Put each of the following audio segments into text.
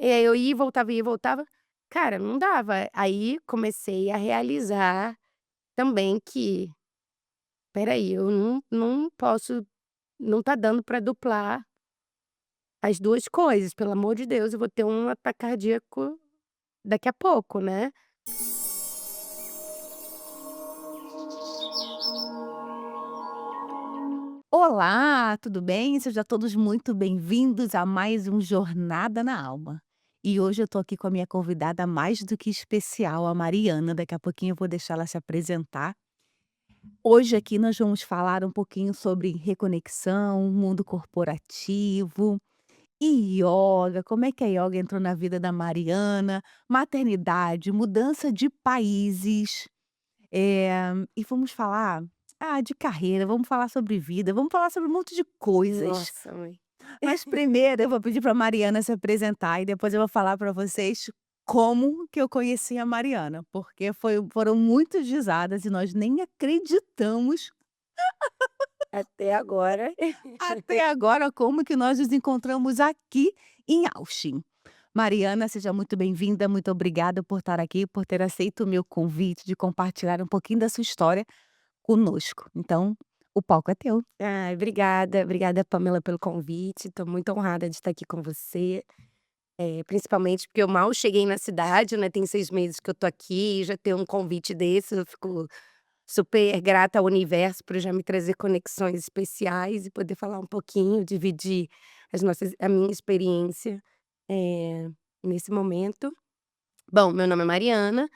E aí eu ia e voltava. Cara, não dava. Aí comecei a realizar também que: "Espera aí, eu não posso, não tá dando pra duplar as 2 coisas, pelo amor de Deus, eu vou ter um ataque cardíaco daqui a pouco, né". Olá, tudo bem? Sejam todos muito bem-vindos a mais um Jornada na Alma. E hoje eu tô aqui com a minha convidada mais do que especial, a Mariana. Daqui a pouquinho eu vou deixar ela se apresentar. Hoje aqui nós vamos falar um pouquinho sobre reconexão, mundo corporativo e yoga, como é que a yoga entrou na vida da Mariana, maternidade, mudança de países. E vamos falar, de carreira, vamos falar sobre vida, vamos falar sobre um monte de coisas. Nossa, mãe. Mas primeiro eu vou pedir para Mariana se apresentar e depois eu vou falar para vocês como que eu conheci a Mariana, porque foram muitas risadas e nós nem acreditamos Até agora. até agora como que nós nos encontramos aqui em Austin. Mariana, seja muito bem-vinda, muito obrigada por estar aqui, por ter aceito o meu convite de compartilhar um pouquinho da sua história conosco. Então, o palco é teu. Ai, obrigada, obrigada, Pamela, pelo convite. Estou muito honrada de estar aqui com você, principalmente porque eu mal cheguei na cidade, né, tem 6 meses que eu tô aqui e já ter um convite desse, eu fico super grata ao universo por já me trazer conexões especiais e poder falar um pouquinho, dividir a minha experiência, eh, nesse momento. Bom, meu nome é Mariana,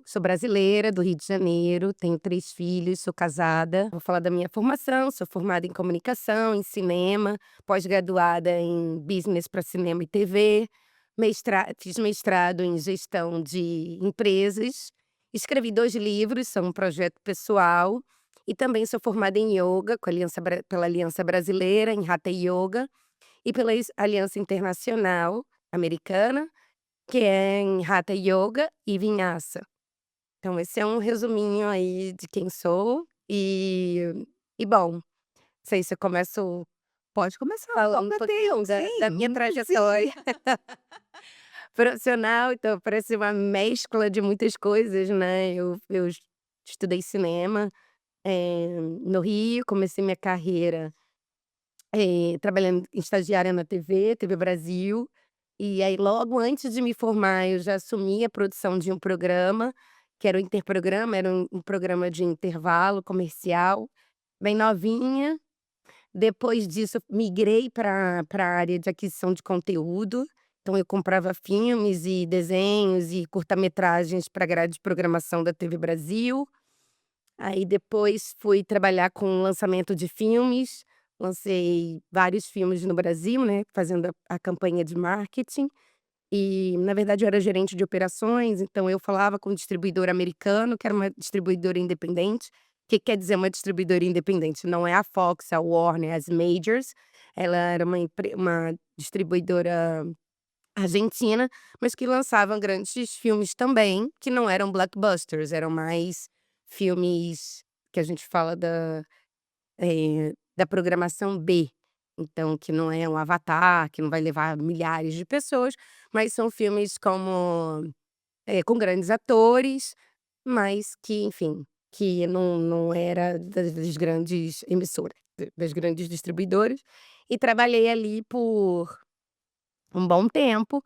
sou brasileira, do Rio de Janeiro, tenho 3 filhos, sou casada. Vou falar da minha formação: sou formada em comunicação, em cinema, pós-graduada em business para cinema e TV, fiz mestrado em gestão de empresas, escrevi 2 livros, são um projeto pessoal, e também sou formada em ioga pela Aliança Brasileira, em Hatha Yoga, e pela Aliança Internacional Americana, que é em Hatha Yoga e Vinyasa. Então esse é um resuminho aí de quem sou e bom, não sei se eu começo Pode começar, o falando palco um é pouquinho teu. da minha Sim, sim. trajetória profissional, então parece uma mescla de muitas coisas, né. Eu estudei cinema, no Rio, comecei minha carreira, trabalhando estagiária na TV Brasil, e aí logo antes de me formar eu já assumi a produção de um programa, que era o Interprograma, era um programa de intervalo comercial, bem novinha. Depois disso eu migrei para a área de aquisição de conteúdo, então eu comprava filmes e desenhos e curta-metragens pra grade de programação da TV Brasil. Aí depois fui trabalhar com lançamento de filmes, lancei vários filmes no Brasil, né, fazendo a campanha de marketing, e na verdade eu era gerente de operações, então eu falava com o distribuidor americano, que era uma distribuidora independente. O que quer dizer uma distribuidora independente? Não é a Fox, a Warner, as majors, ela era uma distribuidora argentina, mas que lançavam grandes filmes também, que não eram blockbusters, eram mais filmes que a gente fala da programação B. Então, que não é um Avatar, que não vai levar milhares de pessoas, mas são filmes com grandes atores, mas que, enfim, que não era das grandes emissoras, das grandes distribuidoras. E trabalhei ali por um bom tempo,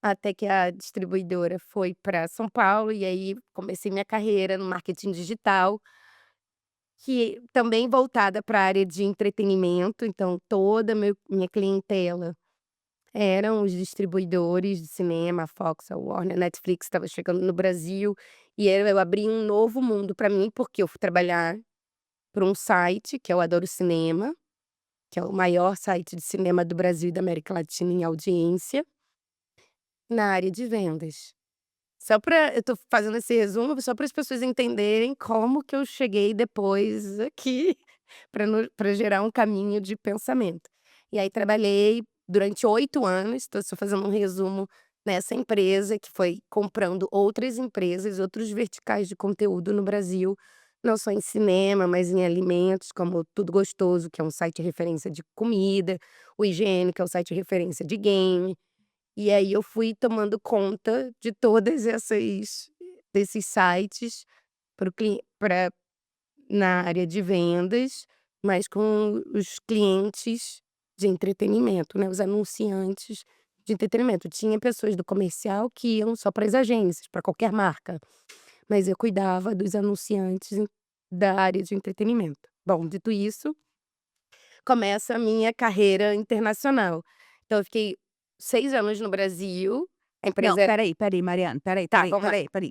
até que a distribuidora foi para São Paulo, e aí comecei minha carreira no marketing digital, que também voltada para a área de entretenimento, então toda minha clientela eram os distribuidores de cinema, a Fox, a Warner, a Netflix estava chegando no Brasil, e eu abri um novo mundo para mim, porque eu fui trabalhar para um site, que é o Adoro Cinema, que é o maior site de cinema do Brasil e da América Latina em audiência, na área de vendas. Só para eu tô fazendo esse resumo só para as pessoas entenderem como que eu cheguei depois aqui, para gerar um caminho de pensamento. E aí trabalhei durante 8 anos, estou só fazendo um resumo, nessa empresa que foi comprando outras empresas, outros verticais de conteúdo no Brasil, não só em cinema, mas em alimentos, como Tudo Gostoso, que é um site referência de comida, o IGN, que é um site referência de game. E aí eu fui tomando conta de todas essas desses sites para o pra na área de vendas, mas com os clientes de entretenimento, né, os anunciantes de entretenimento. Tinha pessoas do comercial que iam só para as agências, para qualquer marca, mas eu cuidava dos anunciantes da área de entretenimento. Bom, dito isso, começa a minha carreira internacional. Então eu fiquei 6 anos no Brasil, a Não, empresa espera aí, Mariana, tá, vamos lá. espera aí.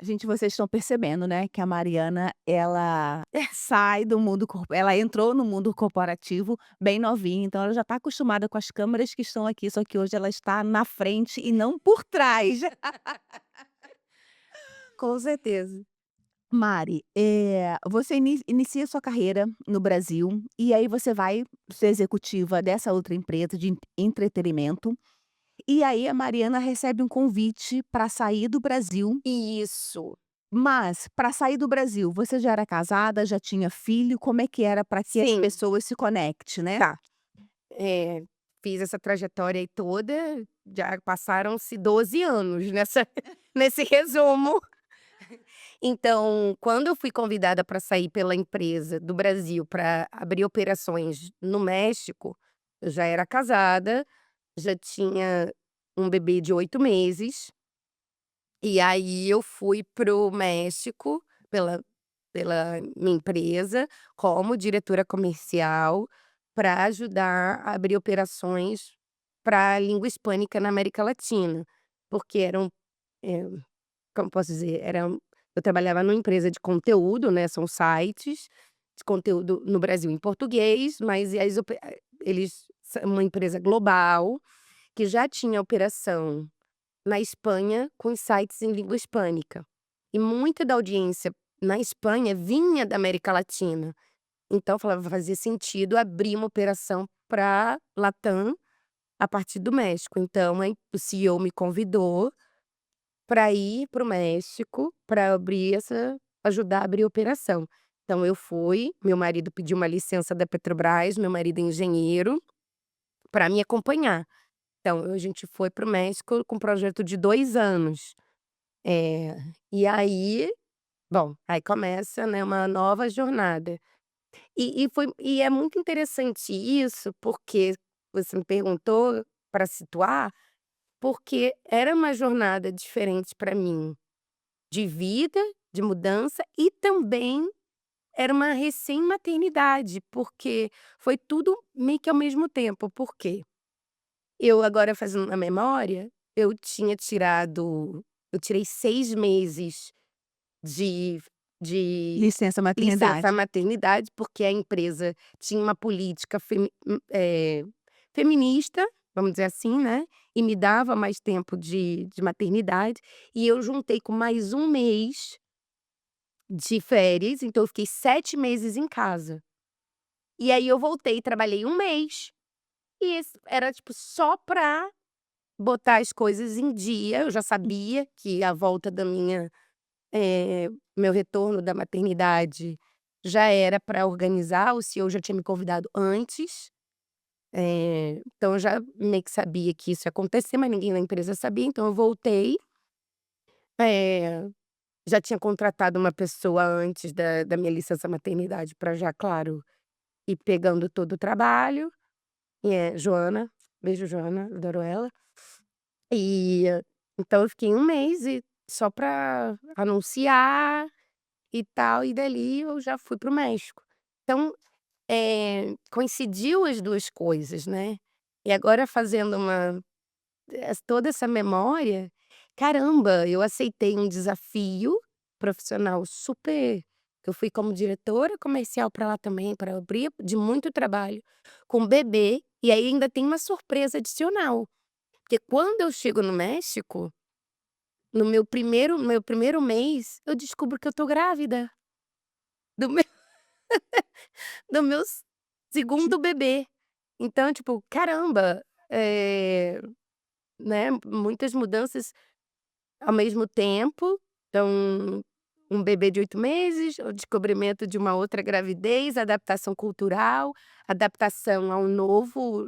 Gente, vocês estão percebendo, né, que a Mariana, ela sai do mundo ela entrou no mundo corporativo bem novinha, então ela já está acostumada com as câmeras que estão aqui, só que hoje ela está na frente e não por trás. Com certeza. Mari, você inicia sua carreira no Brasil, e aí você vai ser executiva dessa outra empresa de entretenimento, e aí a Mariana recebe um convite para sair do Brasil. Isso. Mas, para sair do Brasil, você já era casada, já tinha filho? Como é que era para que as Sim, pessoas se conecte, né? tá. Fiz essa trajetória aí toda, já passaram-se 12 anos nessa nesse resumo. Então, quando eu fui convidada para sair pela empresa do Brasil para abrir operações no México, eu já era casada, já tinha um bebê de 8 meses, e aí eu fui para o México pela minha empresa, como diretora comercial, para ajudar a abrir operações para a língua hispânica na América Latina, porque eh, como posso dizer, eu trabalhava numa empresa de conteúdo, né, são sites de conteúdo no Brasil em português, mas eles são uma empresa global, que já tinha operação na Espanha com os sites em língua hispânica. E muita da audiência na Espanha vinha da América Latina. Então eu falava: fazia sentido abrir uma operação pra Latam a partir do México. Então aí o CEO me convidou para ir para o México, para abrir essa ajudar a abrir a operação. Então eu fui, meu marido pediu uma licença da Petrobras, meu marido é engenheiro, para me acompanhar. Então a gente foi para o México com um projeto de 2 anos. Eh, e aí, bom, aí começa, né, uma nova jornada. E é muito interessante isso, porque você me perguntou para situar, porque era uma jornada diferente para mim, de vida, de mudança e também era uma recém-maternidade, porque foi tudo meio que ao mesmo tempo. Por quê? Eu agora fazendo uma memória, eu tirei 6 meses de de Licença licença maternidade. maternidade, porque a empresa tinha uma política feminista, vamos dizer assim, né, e me dava mais tempo de maternidade, e eu juntei com mais um mês de férias, então eu fiquei 7 meses em casa. E aí eu voltei e trabalhei um mês, e esse era, tipo, só pra botar as coisas em dia. Eu já sabia que a volta da meu retorno da maternidade já era para organizar, o CEO já tinha me convidado antes, então eu já meio que sabia que isso ia acontecer, mas ninguém na empresa sabia, então eu voltei, eh, já tinha contratado uma pessoa antes da minha licença maternidade para já, claro, ir pegando todo o trabalho, e é Joana, beijo Joana, adoro ela. E então eu fiquei um mês e só para anunciar e tal, e dali eu já fui para o México. Então, coincidiu as 2 coisas, né. E agora fazendo toda essa memória, caramba, eu aceitei um desafio profissional super, eu fui como diretora comercial para lá também, para abrir, de muito trabalho, com bebê, e aí ainda tem uma surpresa adicional, porque quando eu chego no México, no meu primeiro mês, eu descubro que eu tô grávida do meu do meu segundo bebê. Então, tipo, caramba, né, muitas mudanças ao mesmo tempo. Então, um bebê de 8 meses, o descobrimento de uma outra gravidez, adaptação cultural, adaptação a um novo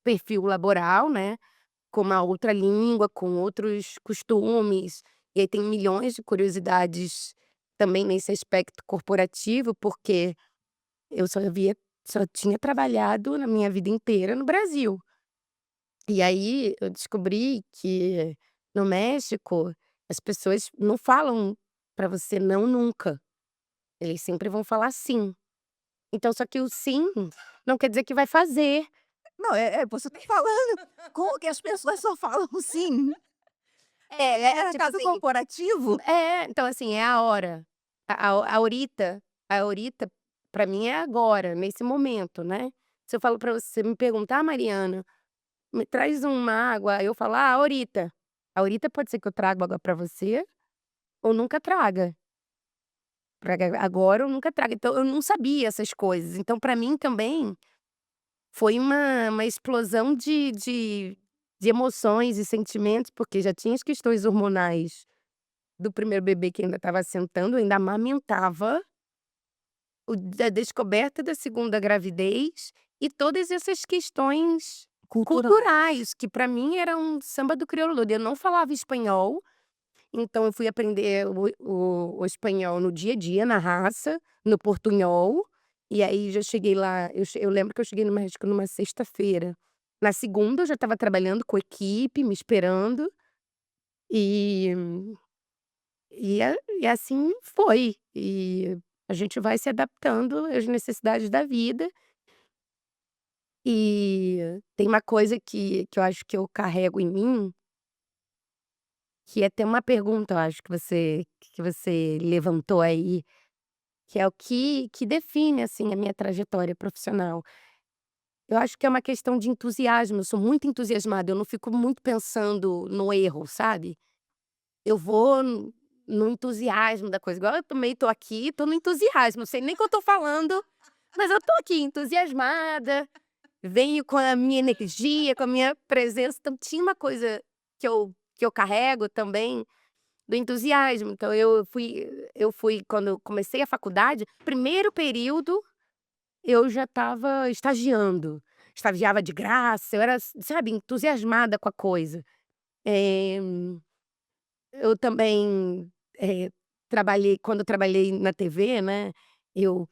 perfil laboral, né. com uma outra língua, com outros costumes, e aí tem milhões de curiosidades também nesse aspecto corporativo, porque eu só tinha trabalhado na minha vida inteira no Brasil. E aí eu descobri que no México as pessoas não falam pra você "não" nunca, eles sempre vão falar "sim". Então só que o "sim" não quer dizer que vai fazer. Não, você tá falando como que as pessoas só falam sim. É Tipo caso assim, corporativo? então assim, é a hora. A horita pra mim é agora, nesse momento, né. Se eu falo pra você me perguntar: "Ah, Mariana, me traz uma água", eu falo: "Ah, horita". A horita pode ser que eu traga água pra você ou nunca traga. Praga agora ou nunca traga. Então eu não sabia essas coisas. Então pra mim também foi uma explosão de emoções e sentimentos, porque já tinha as questões hormonais do primeiro bebê que ainda estava assentando, eu ainda amamentava, o da descoberta da segunda gravidez e todas essas questões Culturais. culturais, que pra mim era um samba do crioulo. Eu não falava espanhol, então eu fui aprender o espanhol no dia a dia, na raça, no portunhol, e aí já cheguei lá eu lembro que eu cheguei no México numa sexta-feira. Na segunda eu já estava trabalhando com equipe, me esperando, e e assim foi. E a gente vai se adaptando às necessidades da vida, e tem uma coisa que eu acho que eu carrego em mim, que é ter uma pergunta, eu acho que você levantou aí. Que é o que define, assim, a minha trajetória profissional. Eu acho que é uma questão de entusiasmo, eu sou muito entusiasmada, eu não fico muito pensando no erro, sabe. Eu vou no entusiasmo da coisa, igual eu também tô aqui, tô no entusiasmo, não sei nem o que eu tô falando, mas eu tô aqui entusiasmada, venho com a minha energia, com a minha presença, então tinha uma coisa que eu carrego também, do entusiasmo. Então eu fui quando eu comecei a faculdade, primeiro período, eu já estava estagiando, estagiava de graça, eu era, sabe, entusiasmada com a coisa. Eh, eu também, trabalhei quando eu trabalhei na TV, né, eu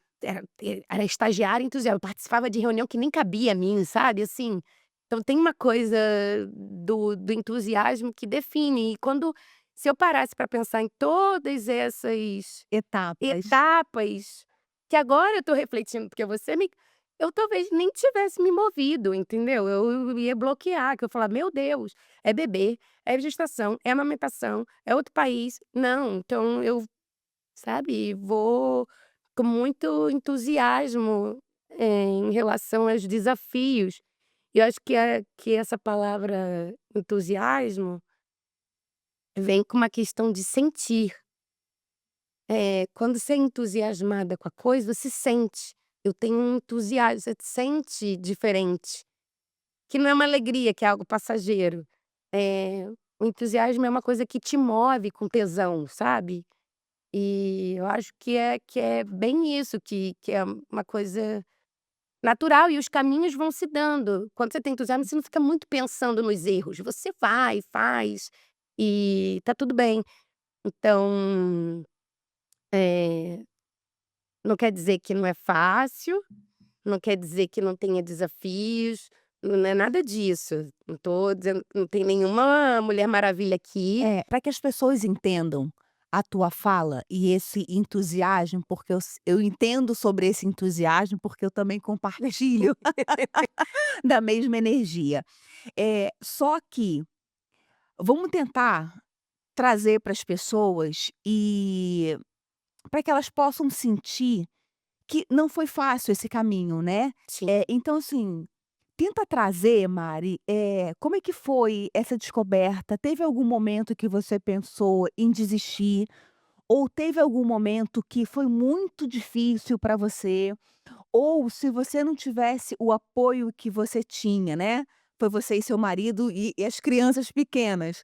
era estagiária entusiasta, eu participava de reunião que nem cabia a mim, sabe, assim. Então tem uma coisa do entusiasmo que define, e quando se eu parasse para pensar em todas essas Etapas. etapas, que agora eu tô refletindo, porque você me eu talvez nem tivesse me movido, entendeu? Eu ia bloquear, que eu falar: "Meu Deus, é bebê, é gestação, é amamentação, é outro país". Não, então eu, sabe, vou com muito entusiasmo, em relação aos desafios. E eu acho que essa palavra entusiasmo vem com uma questão de sentir. Quando você é entusiasmada com a coisa, você sente. Eu tenho um entusiasmo, você sente diferente, que não é uma alegria, que é algo passageiro. O entusiasmo é uma coisa que te move com tesão, sabe. E eu acho que é bem isso, que é uma coisa natural e os caminhos vão se dando. Quando você tem entusiasmo, você não fica muito pensando nos erros, você vai, faz, e tá tudo bem. Então, eh, não quer dizer que não é fácil, não quer dizer que não tenha desafios, não é nada disso. Não tô dizendo, não tem nenhuma Mulher Maravilha aqui. É, para que as pessoas entendam a tua fala e esse entusiasmo, porque eu entendo sobre esse entusiasmo, porque eu também compartilho da mesma energia. Só que vamos tentar trazer para as pessoas e para que elas possam sentir que não foi fácil esse caminho, né. Sim. Então assim, tenta trazer, Mari, como é que foi essa descoberta? Teve algum momento que você pensou em desistir? Ou teve algum momento que foi muito difícil para você? Ou se você não tivesse o apoio que você tinha, né, foi você e seu marido e as crianças pequenas.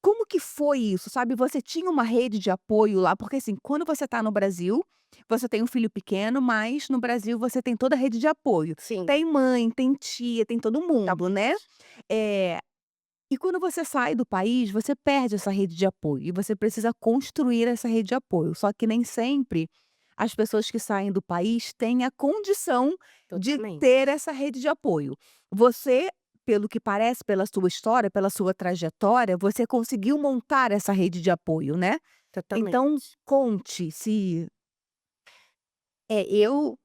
Como que foi isso, sabe? Você tinha uma rede de apoio lá? Porque, assim, quando você está no Brasil, você tem um filho pequeno, mas no Brasil você tem toda a rede de apoio. Sim, Tem mãe, tem tia, tem todo mundo, né. talvez. Eh E quando você sai do país, você perde essa rede de apoio e você precisa construir essa rede de apoio. Só que nem sempre as pessoas que saem do país têm a condição de Totalmente, ter essa rede de apoio. Você, pelo que parece, pela sua história, pela sua trajetória, você conseguiu montar essa rede de apoio, né? Então, totalmente. conte se Eu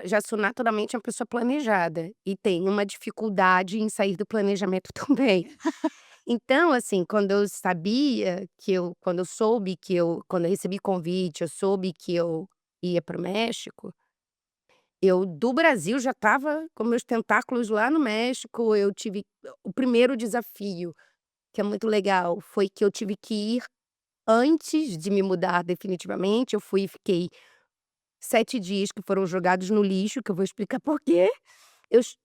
já sou naturalmente uma pessoa planejada e tenho uma dificuldade em sair do planejamento também. Então, assim, quando eu recebi convite, eu soube que eu ia para o México, eu do Brasil já estava com meus tentáculos lá no México, eu tive o primeiro desafio, que é muito legal, foi que eu tive que ir antes de me mudar definitivamente, eu fui e fiquei 7 dias que foram jogados no lixo, que eu vou explicar por quê.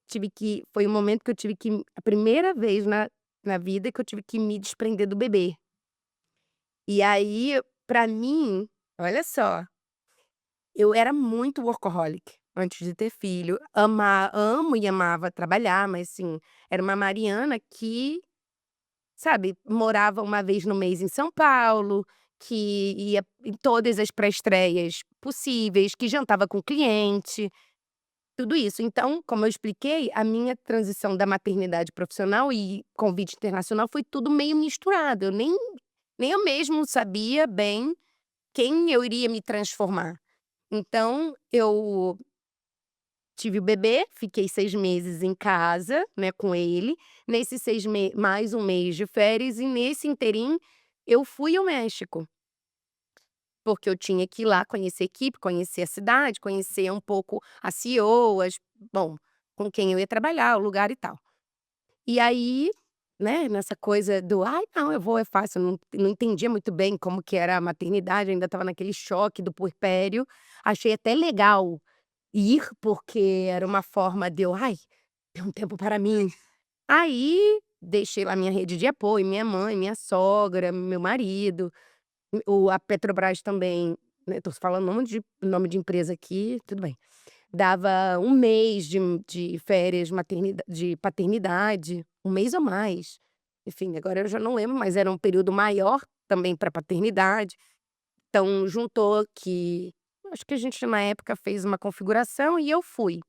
Tive que foi um momento que eu tive que a primeira vez na vida que eu tive que me desprender do bebê. E aí, pra mim, olha só, eu era muito workaholic antes de ter filho. Amo e amava trabalhar, mas assim, era uma Mariana que, sabe, morava uma vez no mês em São Paulo, que ia em todas as pré-estreias possíveis, que jantava com cliente. Tudo isso. Então, como eu expliquei, a minha transição da maternidade profissional e convite internacional foi tudo meio misturado. Nem eu mesmo sabia bem quem eu iria me transformar. Então, eu tive o bebê, fiquei 6 meses em casa, né, com ele. Nesses 6 mais um mês de férias e nesse interim, eu fui ao México, porque eu tinha que ir lá conhecer a equipe, conhecer a cidade, conhecer um pouco a CEO, bom, com quem eu ia trabalhar, o lugar e tal. E aí, né, nessa coisa do: "Ai, não, eu vou, é fácil", eu não entendia muito bem como que era a maternidade, ainda estava naquele choque do puerpério. Achei até legal ir, porque era uma forma de eu: "Ai, ter um tempo para mim". Aí, deixei lá minha rede de apoio, minha mãe, minha sogra, meu marido. A Petrobras também, né, tô falando nome de empresa aqui, tudo bem. Dava um mês de férias de paternidade, um mês ou mais. Enfim, agora eu já não lembro, mas era um período maior também para paternidade. Então juntou que acho que a gente na época fez uma configuração e eu fui.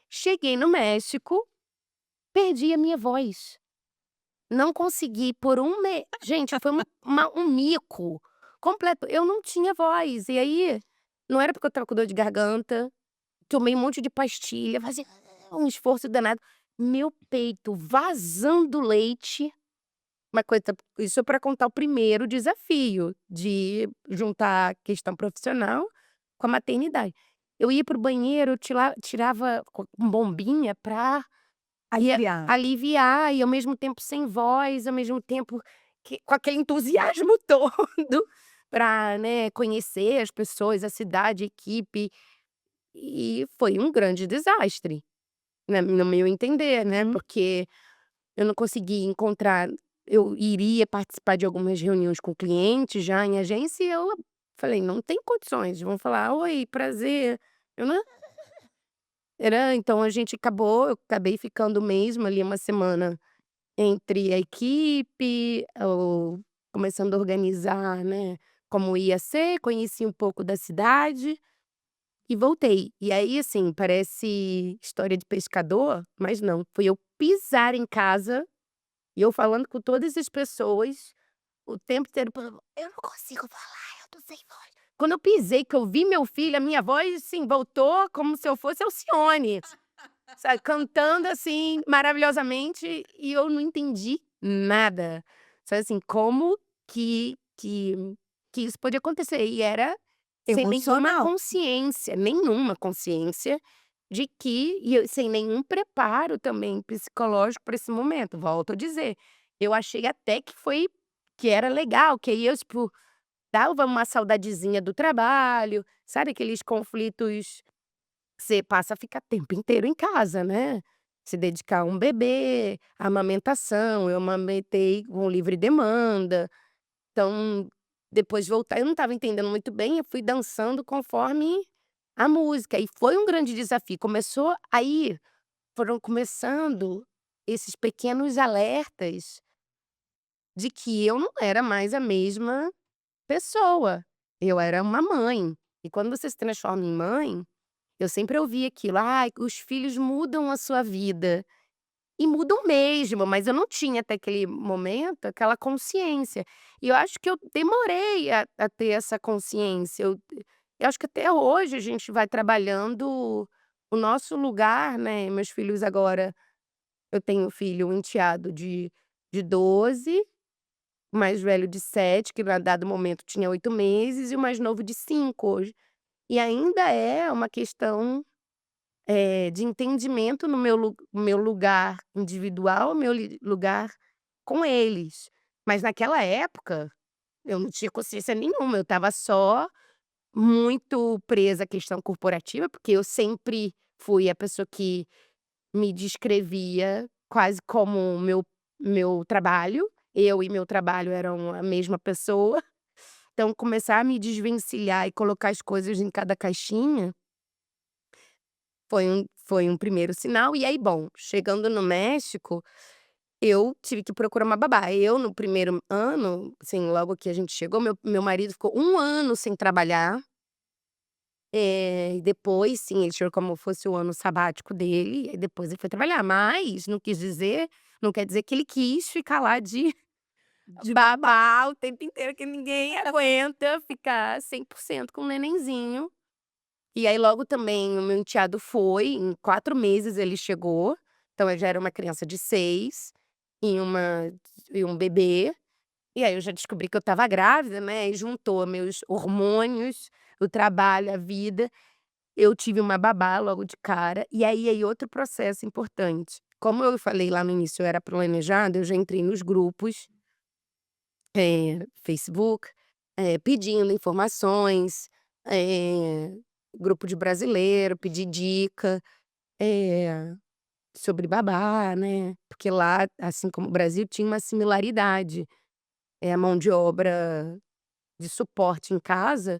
Cheguei no México, perdi a minha voz. Não consegui por um mês. Gente, foi um mico completo. Eu não tinha voz. E aí, não era porque eu estava com dor de garganta, tomei um monte de pastilha, fazia um esforço danado. Meu peito vazando leite, uma coisa, isso para contar o primeiro desafio de juntar a questão profissional com a maternidade. Eu ia para o banheiro, eu tirava com bombinha pra aliviar. aliviar e ao mesmo tempo sem voz, ao mesmo tempo com aquele entusiasmo todo para, né, conhecer as pessoas, a cidade, a equipe, e foi um grande desastre, né, no meu entender, né, Uhum. porque eu não consegui encontrar. Eu iria participar de algumas reuniões com clientes já em agência e eu falei: "Não tem condições", vão falar: "Oi, prazer", eu não então a gente eu acabei ficando mesmo ali uma semana entre a equipe, começando a organizar, né, como ia ser, conheci um pouco da cidade e voltei. E aí, assim, parece história de pescador, mas não, foi eu pisar em casa e eu falando com todas as pessoas o tempo inteiro falando: "Eu não consigo falar, eu tô sem voz". Quando eu pisei, que eu vi meu filho, a minha voz, assim, voltou como se eu fosse Alcione. Sabe, cantando, assim, maravilhosamente, e eu não entendi nada. Sabe, assim, como que isso podia acontecer, e era sem Emocional. nenhuma consciência de que sem nenhum preparo também psicológico para esse momento, volto a dizer. Eu achei até que era legal, que aí eu, tipo, dava uma saudadezinha do trabalho, sabe aqueles conflitos. Você passa a ficar tempo inteiro em casa, né, se dedicar a um bebê, a amamentação, eu amamentei com livre demanda, então depois de voltar eu não estava entendendo muito bem, eu fui dançando conforme a música e foi um grande desafio, foram começando esses pequenos alertas de que eu não era mais a mesma pessoa. Eu era uma mãe. E quando você se transforma em mãe, eu sempre ouvi aquilo: "Ai, os filhos mudam a sua vida". E mudam mesmo, mas eu não tinha até aquele momento aquela consciência. E eu acho que eu demorei a ter essa consciência. Eu acho que até hoje a gente vai trabalhando o nosso lugar, né. Meus filhos agora, eu tenho um filho, um enteado de 12, o mais velho de 7, que na dado momento tinha 8 meses, e o mais novo de 5 hoje. E ainda é uma questão, de entendimento no meu lugar individual, meu lugar com eles. Mas naquela época, eu não tinha consciência nenhuma, eu estava só muito presa à questão corporativa, porque eu sempre fui a pessoa que me descrevia quase como o meu trabalho, eu e meu trabalho eram a mesma pessoa. Então começar a me desvencilhar e colocar as coisas em cada caixinha foi um primeiro sinal. E aí, bom, chegando no México, eu tive que procurar uma babá. Eu, no primeiro ano, assim, logo que a gente chegou, meu marido ficou 1 ano sem trabalhar. E depois, sim, ele tirou como fosse o ano sabático dele, e depois ele foi trabalhar. Mas não quer dizer que ele quis ficar lá de babá o tempo inteiro, que ninguém aguenta ficar 100% com o nenenzinho. E aí logo também o meu enteado foi, em 4 meses ele chegou, então eu já era uma criança de 6 e um bebê. E aí eu já descobri que eu estava grávida, né, e juntou meus hormônios, o trabalho, a vida. Eu tive uma babá logo de cara, e aí outro processo importante. Como eu falei lá no início, eu era planejada, eu já entrei nos grupos, Facebook, pedindo informações, eh, grupo de brasileiro, pedir dica, eh, sobre babá, né, porque lá, assim como o Brasil, tinha uma similaridade. A mão de obra de suporte em casa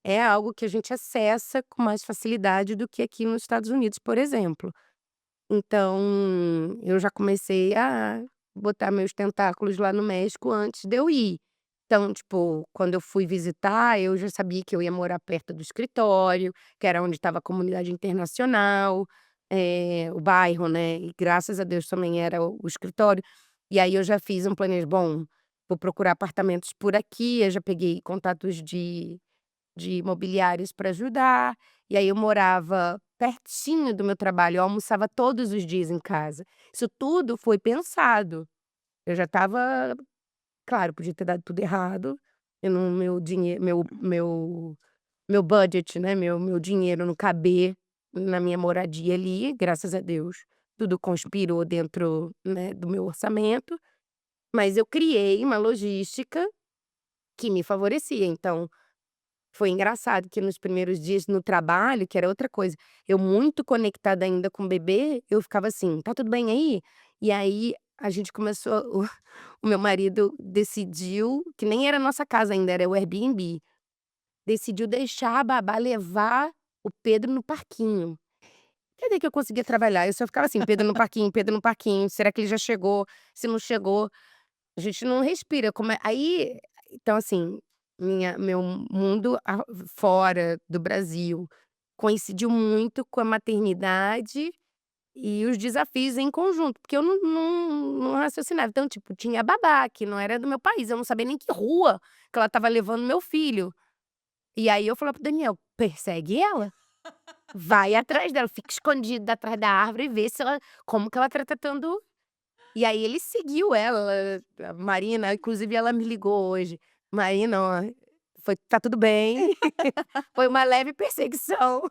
é algo que a gente acessa com mais facilidade do que aqui nos Estados Unidos, por exemplo. Então, eu já comecei a botar meus tentáculos lá no México antes de eu ir. Então, tipo, quando eu fui visitar, eu já sabia que eu ia morar perto do escritório, que era onde estava a comunidade internacional, o bairro, né, e graças a Deus também era o escritório. E aí eu já fiz um planejo: "Bom, vou procurar apartamentos por aqui", eu já peguei contatos de imobiliários para ajudar, e aí eu morava pertinho do meu trabalho, eu almoçava todos os dias em casa. Isso tudo foi pensado. Eu já estava claro, podia ter dado tudo errado, eu não meu dinheiro meu budget, né, meu dinheiro não caber na minha moradia ali, graças a Deus, tudo conspirou dentro, né, do meu orçamento, mas eu criei uma logística que me favorecia. Então foi engraçado que nos primeiros dias no trabalho, que era outra coisa, eu muito conectada ainda com o bebê, eu ficava assim: "Tá tudo bem aí?". E aí a gente começou o meu marido decidiu, que nem era a nossa casa ainda, era o Airbnb, decidiu deixar a babá levar o Pedro no parquinho. Cadê que eu conseguia trabalhar? Eu só ficava assim: Pedro no parquinho, será que ele já chegou? Se não chegou, a gente não respira, como é aí então assim, meu mundo fora do Brasil coincidiu muito com a maternidade e os desafios em conjunto, porque eu não raciocinava. Então, tipo, tinha babá que não era do meu país, eu não sabia nem que rua que ela estava levando meu filho. E aí eu falava para o Daniel: "Persegue ela, vai atrás dela, fica escondido atrás da árvore e vê se ela como que ela tá tratando". E aí ele seguiu ela, a Marina, inclusive ela me ligou hoje: "Marina, ó, tá tudo bem, foi uma leve perseguição,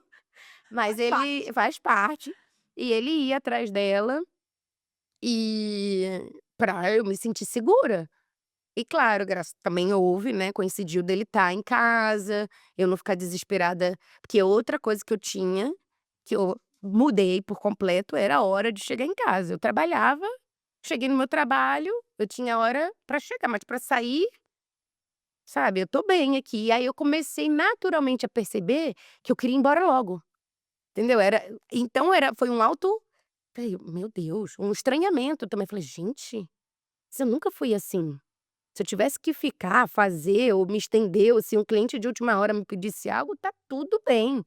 mas Faz ele parte. faz parte". E ele ia atrás dela, e pra eu me sentir segura. E claro, também houve, né, coincidiu dele estar em casa, eu não ficar desesperada, porque outra coisa que eu tinha, que eu mudei por completo, era a hora de chegar em casa. Eu trabalhava, cheguei no meu trabalho, eu tinha hora pra chegar, mas pra sair, sabe, eu tô bem aqui. E aí eu comecei naturalmente a perceber que eu queria ir embora logo, entendeu? Foi um Falei: "Meu Deus", um estranhamento também, falei: "Gente, mas eu nunca fui assim". Se eu tivesse que ficar, fazer ou me estender ou se um cliente de última hora me pedisse algo, tá tudo bem.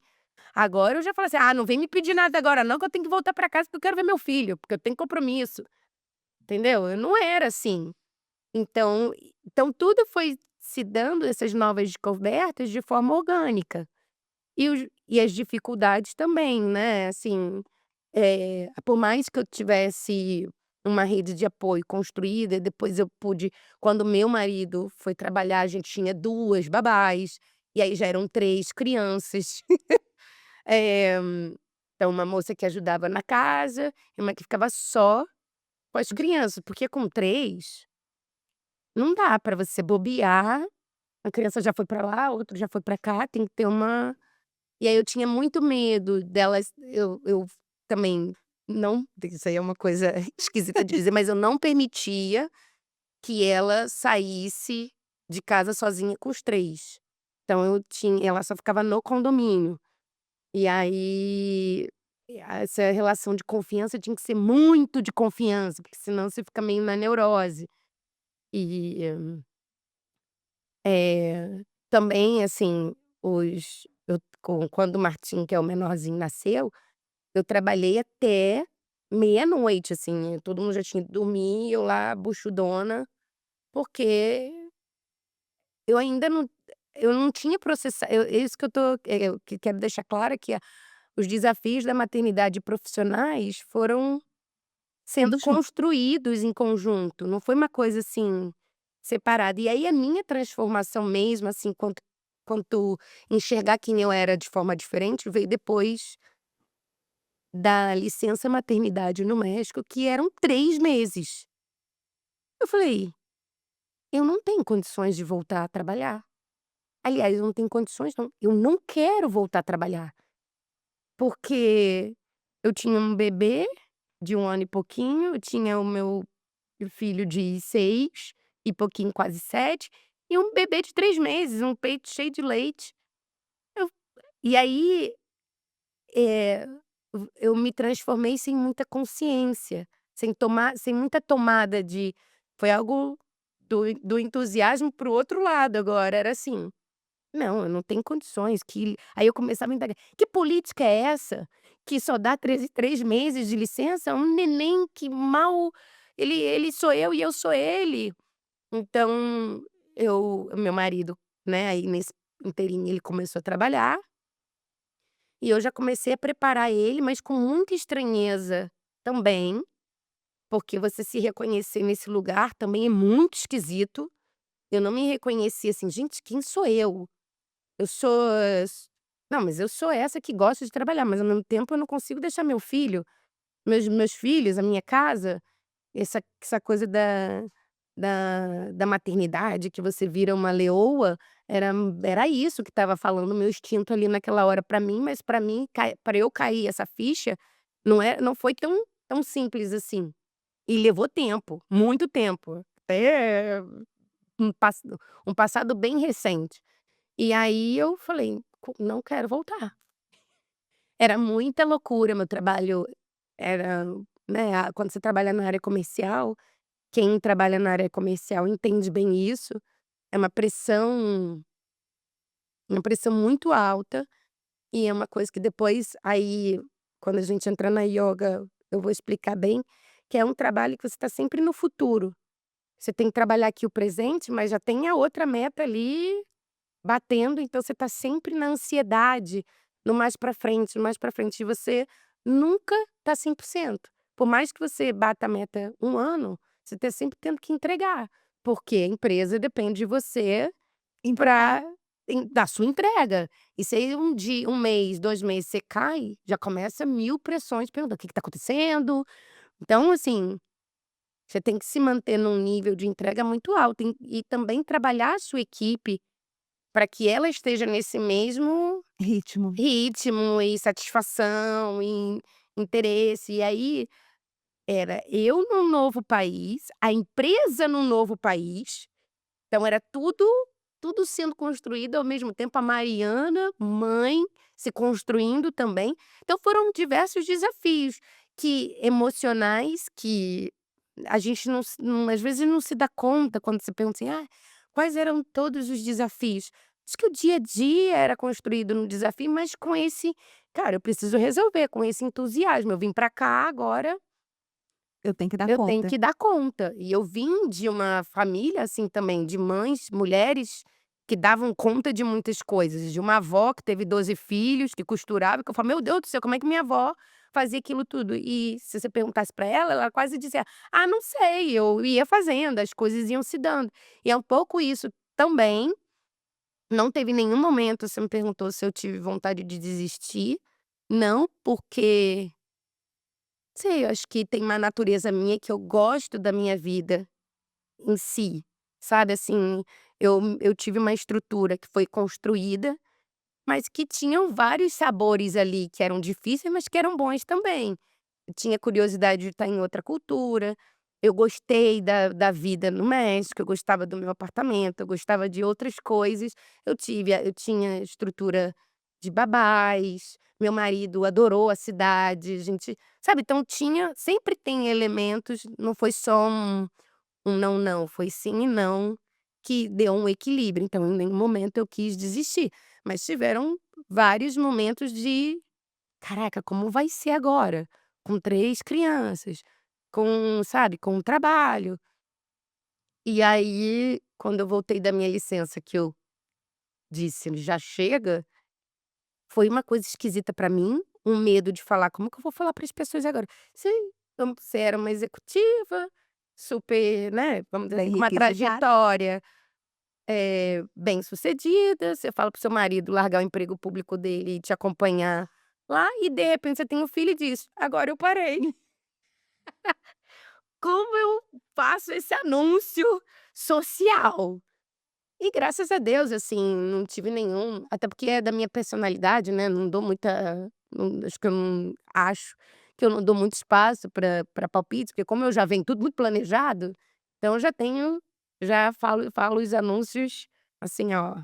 Agora eu já falo assim: "Ah, não vem me pedir nada agora não que eu tenho que voltar pra casa porque eu quero ver meu filho, porque eu tenho compromisso", entendeu? Eu não era assim. Então tudo foi se dando, essas novas descobertas, de forma orgânica. E as dificuldades também, né, assim, por mais que eu tivesse uma rede de apoio construída, depois eu pude quando meu marido foi trabalhar, a gente tinha 2 babás, e aí já eram 3 crianças. Eh, então uma moça que ajudava na casa, e uma que ficava só com as crianças, porque com 3 não dá pra você bobear, a criança já foi pra lá, outro já foi pra cá, tem que ter uma e aí eu tinha muito medo delas eu também não isso aí é uma coisa esquisita de dizer, mas eu não permitia que ela saísse de casa sozinha com os 3. Então ela só ficava no condomínio. E aí, essa relação de confiança tinha que ser muito de confiança, porque senão você fica meio na neurose. E, também, assim, quando o Martim, que é o menorzinho, nasceu, eu trabalhei até meia-noite, assim, todo mundo já tinha ido dormir, eu lá buchudona, porque eu ainda não eu não tinha processado é isso que eu tô eu que quero deixar claro é que os desafios da maternidade profissionais foram Sendo sendo junto. construídos em conjunto, não foi uma coisa, assim, separada. E aí a minha transformação mesmo, assim, quanto enxergar quem eu era de forma diferente, veio depois da licença maternidade no México, que eram 3 meses. Eu falei: "Eu não tenho condições de voltar a trabalhar. Aliás, eu não tenho condições não, eu não quero voltar a trabalhar". Porque eu tinha um bebê de 1 ano e pouquinho, eu tinha o meu filho de 6 e pouquinho, quase 7, e um bebê de 3 meses, um peito cheio de leite. Eu e aí, eh, eu me transformei sem muita consciência, sem muita tomada de foi algo do entusiasmo para o outro lado agora, era assim: "Não, eu não tenho condições, que" aí eu começava a indagar: "Que política é essa, que só dá 3 meses de licença? Um neném que mal ele sou eu e eu sou ele". Então, meu marido, né, aí nesse inteirinho ele começou a trabalhar, e eu já comecei a preparar ele, mas com muita estranheza também, porque você se reconhecer nesse lugar também é muito esquisito. Eu não me reconhecia assim: "Gente, quem sou eu?". Eu sou não, mas eu sou essa que gosta de trabalhar, mas ao mesmo tempo eu não consigo deixar meu filho, meus filhos, a minha casa, essa coisa da maternidade, que você vira uma leoa, era isso que estava falando o meu instinto ali naquela hora pra mim, mas pra eu cair essa ficha, não foi tão simples assim. E levou tempo, muito tempo, até um pass um passado bem recente. E aí eu falei: Não quero voltar". Era muita loucura, meu trabalho era, né, quando você trabalha na área comercial, quem trabalha na área comercial entende bem isso, é uma pressão muito alta, e é uma coisa que depois aí, quando a gente entrar na ioga, eu vou explicar bem, que é um trabalho que você está sempre no futuro. Você tem que trabalhar aqui o presente, mas já tem a outra meta ali batendo, então você tá sempre na ansiedade, no mais pra frente, no mais pra frente, e você nunca tá 100%. Por mais que você bata a meta 1 ano, você tá sempre tendo que entregar, porque a empresa depende de você Entregar. pra da sua entrega. E se aí um dia, 1 mês, 2 meses você cai, já começa 1000 pressões perguntando: "O que que tá acontecendo?". Então, assim, você tem que se manter num nível de entrega muito alto e também trabalhar a sua equipe para que ela esteja nesse mesmo Ritmo. ritmo e satisfação e interesse. E aí, era eu num novo país, a empresa num novo país, então era tudo sendo construído ao mesmo tempo, a Mariana, mãe, se construindo também. Então foram diversos desafios. que emocionais que a gente às vezes não se dá conta quando você pergunta assim: "Ah, quais eram todos os desafios?". Acho que o dia a dia era construído no desafio, mas com esse: "Cara, eu preciso resolver", com esse entusiasmo. Eu vim pra cá, agora Eu tenho que dar eu tenho conta. que dar conta. E eu vim de uma família, assim, também, de mães, mulheres que davam conta de muitas coisas, de uma avó que teve 12 filhos, que costurava, que eu falo: "Meu Deus do céu, como é que minha avó fazia aquilo tudo?". E se você perguntasse pra ela, ela quase dizia: "Ah, não sei, eu ia fazendo, as coisas iam se dando". E é um pouco isso também. Não teve nenhum momento, você me perguntou se eu tive vontade de desistir, não, porque, sei, eu acho que tem uma natureza minha que eu gosto da minha vida em si, sabe, assim, eu tive uma estrutura que foi construída, mas que tinham vários sabores ali que eram difíceis, mas que eram bons também. Eu tinha curiosidade de estar em outra cultura, eu gostei da vida no México, eu gostava do meu apartamento, eu gostava de outras coisas. Eu tinha estrutura de babás, meu marido adorou a cidade, a gente sabe, então tinha sempre tem elementos, não foi só um não, não, foi sim e não, que deu um equilíbrio, então em nenhum momento eu quis desistir, mas tiveram vários momentos de: "Caraca, como vai ser agora? Com 3 crianças, com, sabe, com o trabalho". E aí, quando eu voltei da minha licença, que eu disse: "Já chega", foi uma coisa esquisita pra mim, um medo de falar: "Como que eu vou falar para as pessoas agora?". Você era uma executiva, super, né, vamos dizer Bem assim, com uma requisitada. trajetória, bem-sucedida, você fala para o seu marido largar o emprego público dele e te acompanhar lá, e de repente você tem um filho e diz: "Agora eu parei". Como eu faço esse anúncio social? E graças a Deus, assim, não tive nenhum, até porque é da minha personalidade, né, não dou muita, não, acho que eu não acho que eu não dou muito espaço para palpites, porque como eu já venho tudo muito planejado, então eu já tenho, já falo os anúncios, assim: "Ó,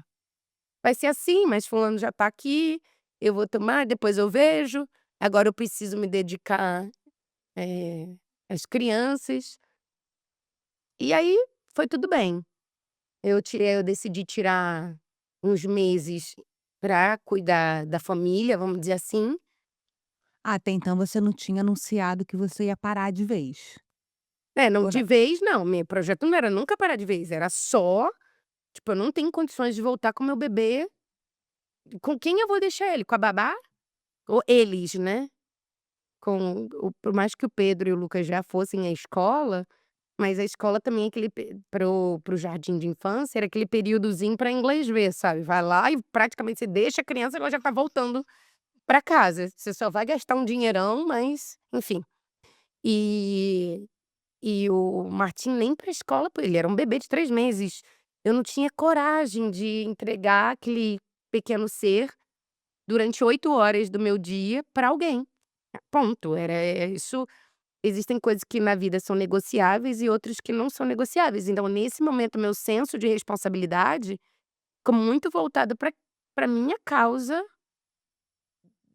vai ser assim, mas fulano já tá aqui, eu vou tomar, depois eu vejo, agora eu preciso me dedicar, às crianças". E aí foi tudo bem. Eu decidi tirar uns meses para cuidar da família, vamos dizer assim. Até então você não tinha anunciado que você ia parar de vez, É, não ou de não? vez não, meu projeto não era nunca parar de vez, era só, tipo, eu não tenho condições de voltar com meu bebê, com quem eu vou deixar ele? Com a babá? Ou eles, né, por mais que o Pedro e o Lucas já fossem à escola, mas a escola também é aquele para o jardim de infância, era aquele períodozinho para inglês ver, sabe, vai lá e praticamente você deixa a criança, ela já tá voltando pra casa. Você só vai gastar um dinheirão, mas enfim. E o Martim nem pra escola, pô, ele era um bebê de 3 meses. Eu não tinha coragem de entregar aquele pequeno ser durante 8 horas do meu dia pra alguém. Ponto, era isso. Existem coisas que na vida são negociáveis e outras que não são negociáveis. Então, nesse momento, meu senso de responsabilidade ficou muito voltado pra minha causa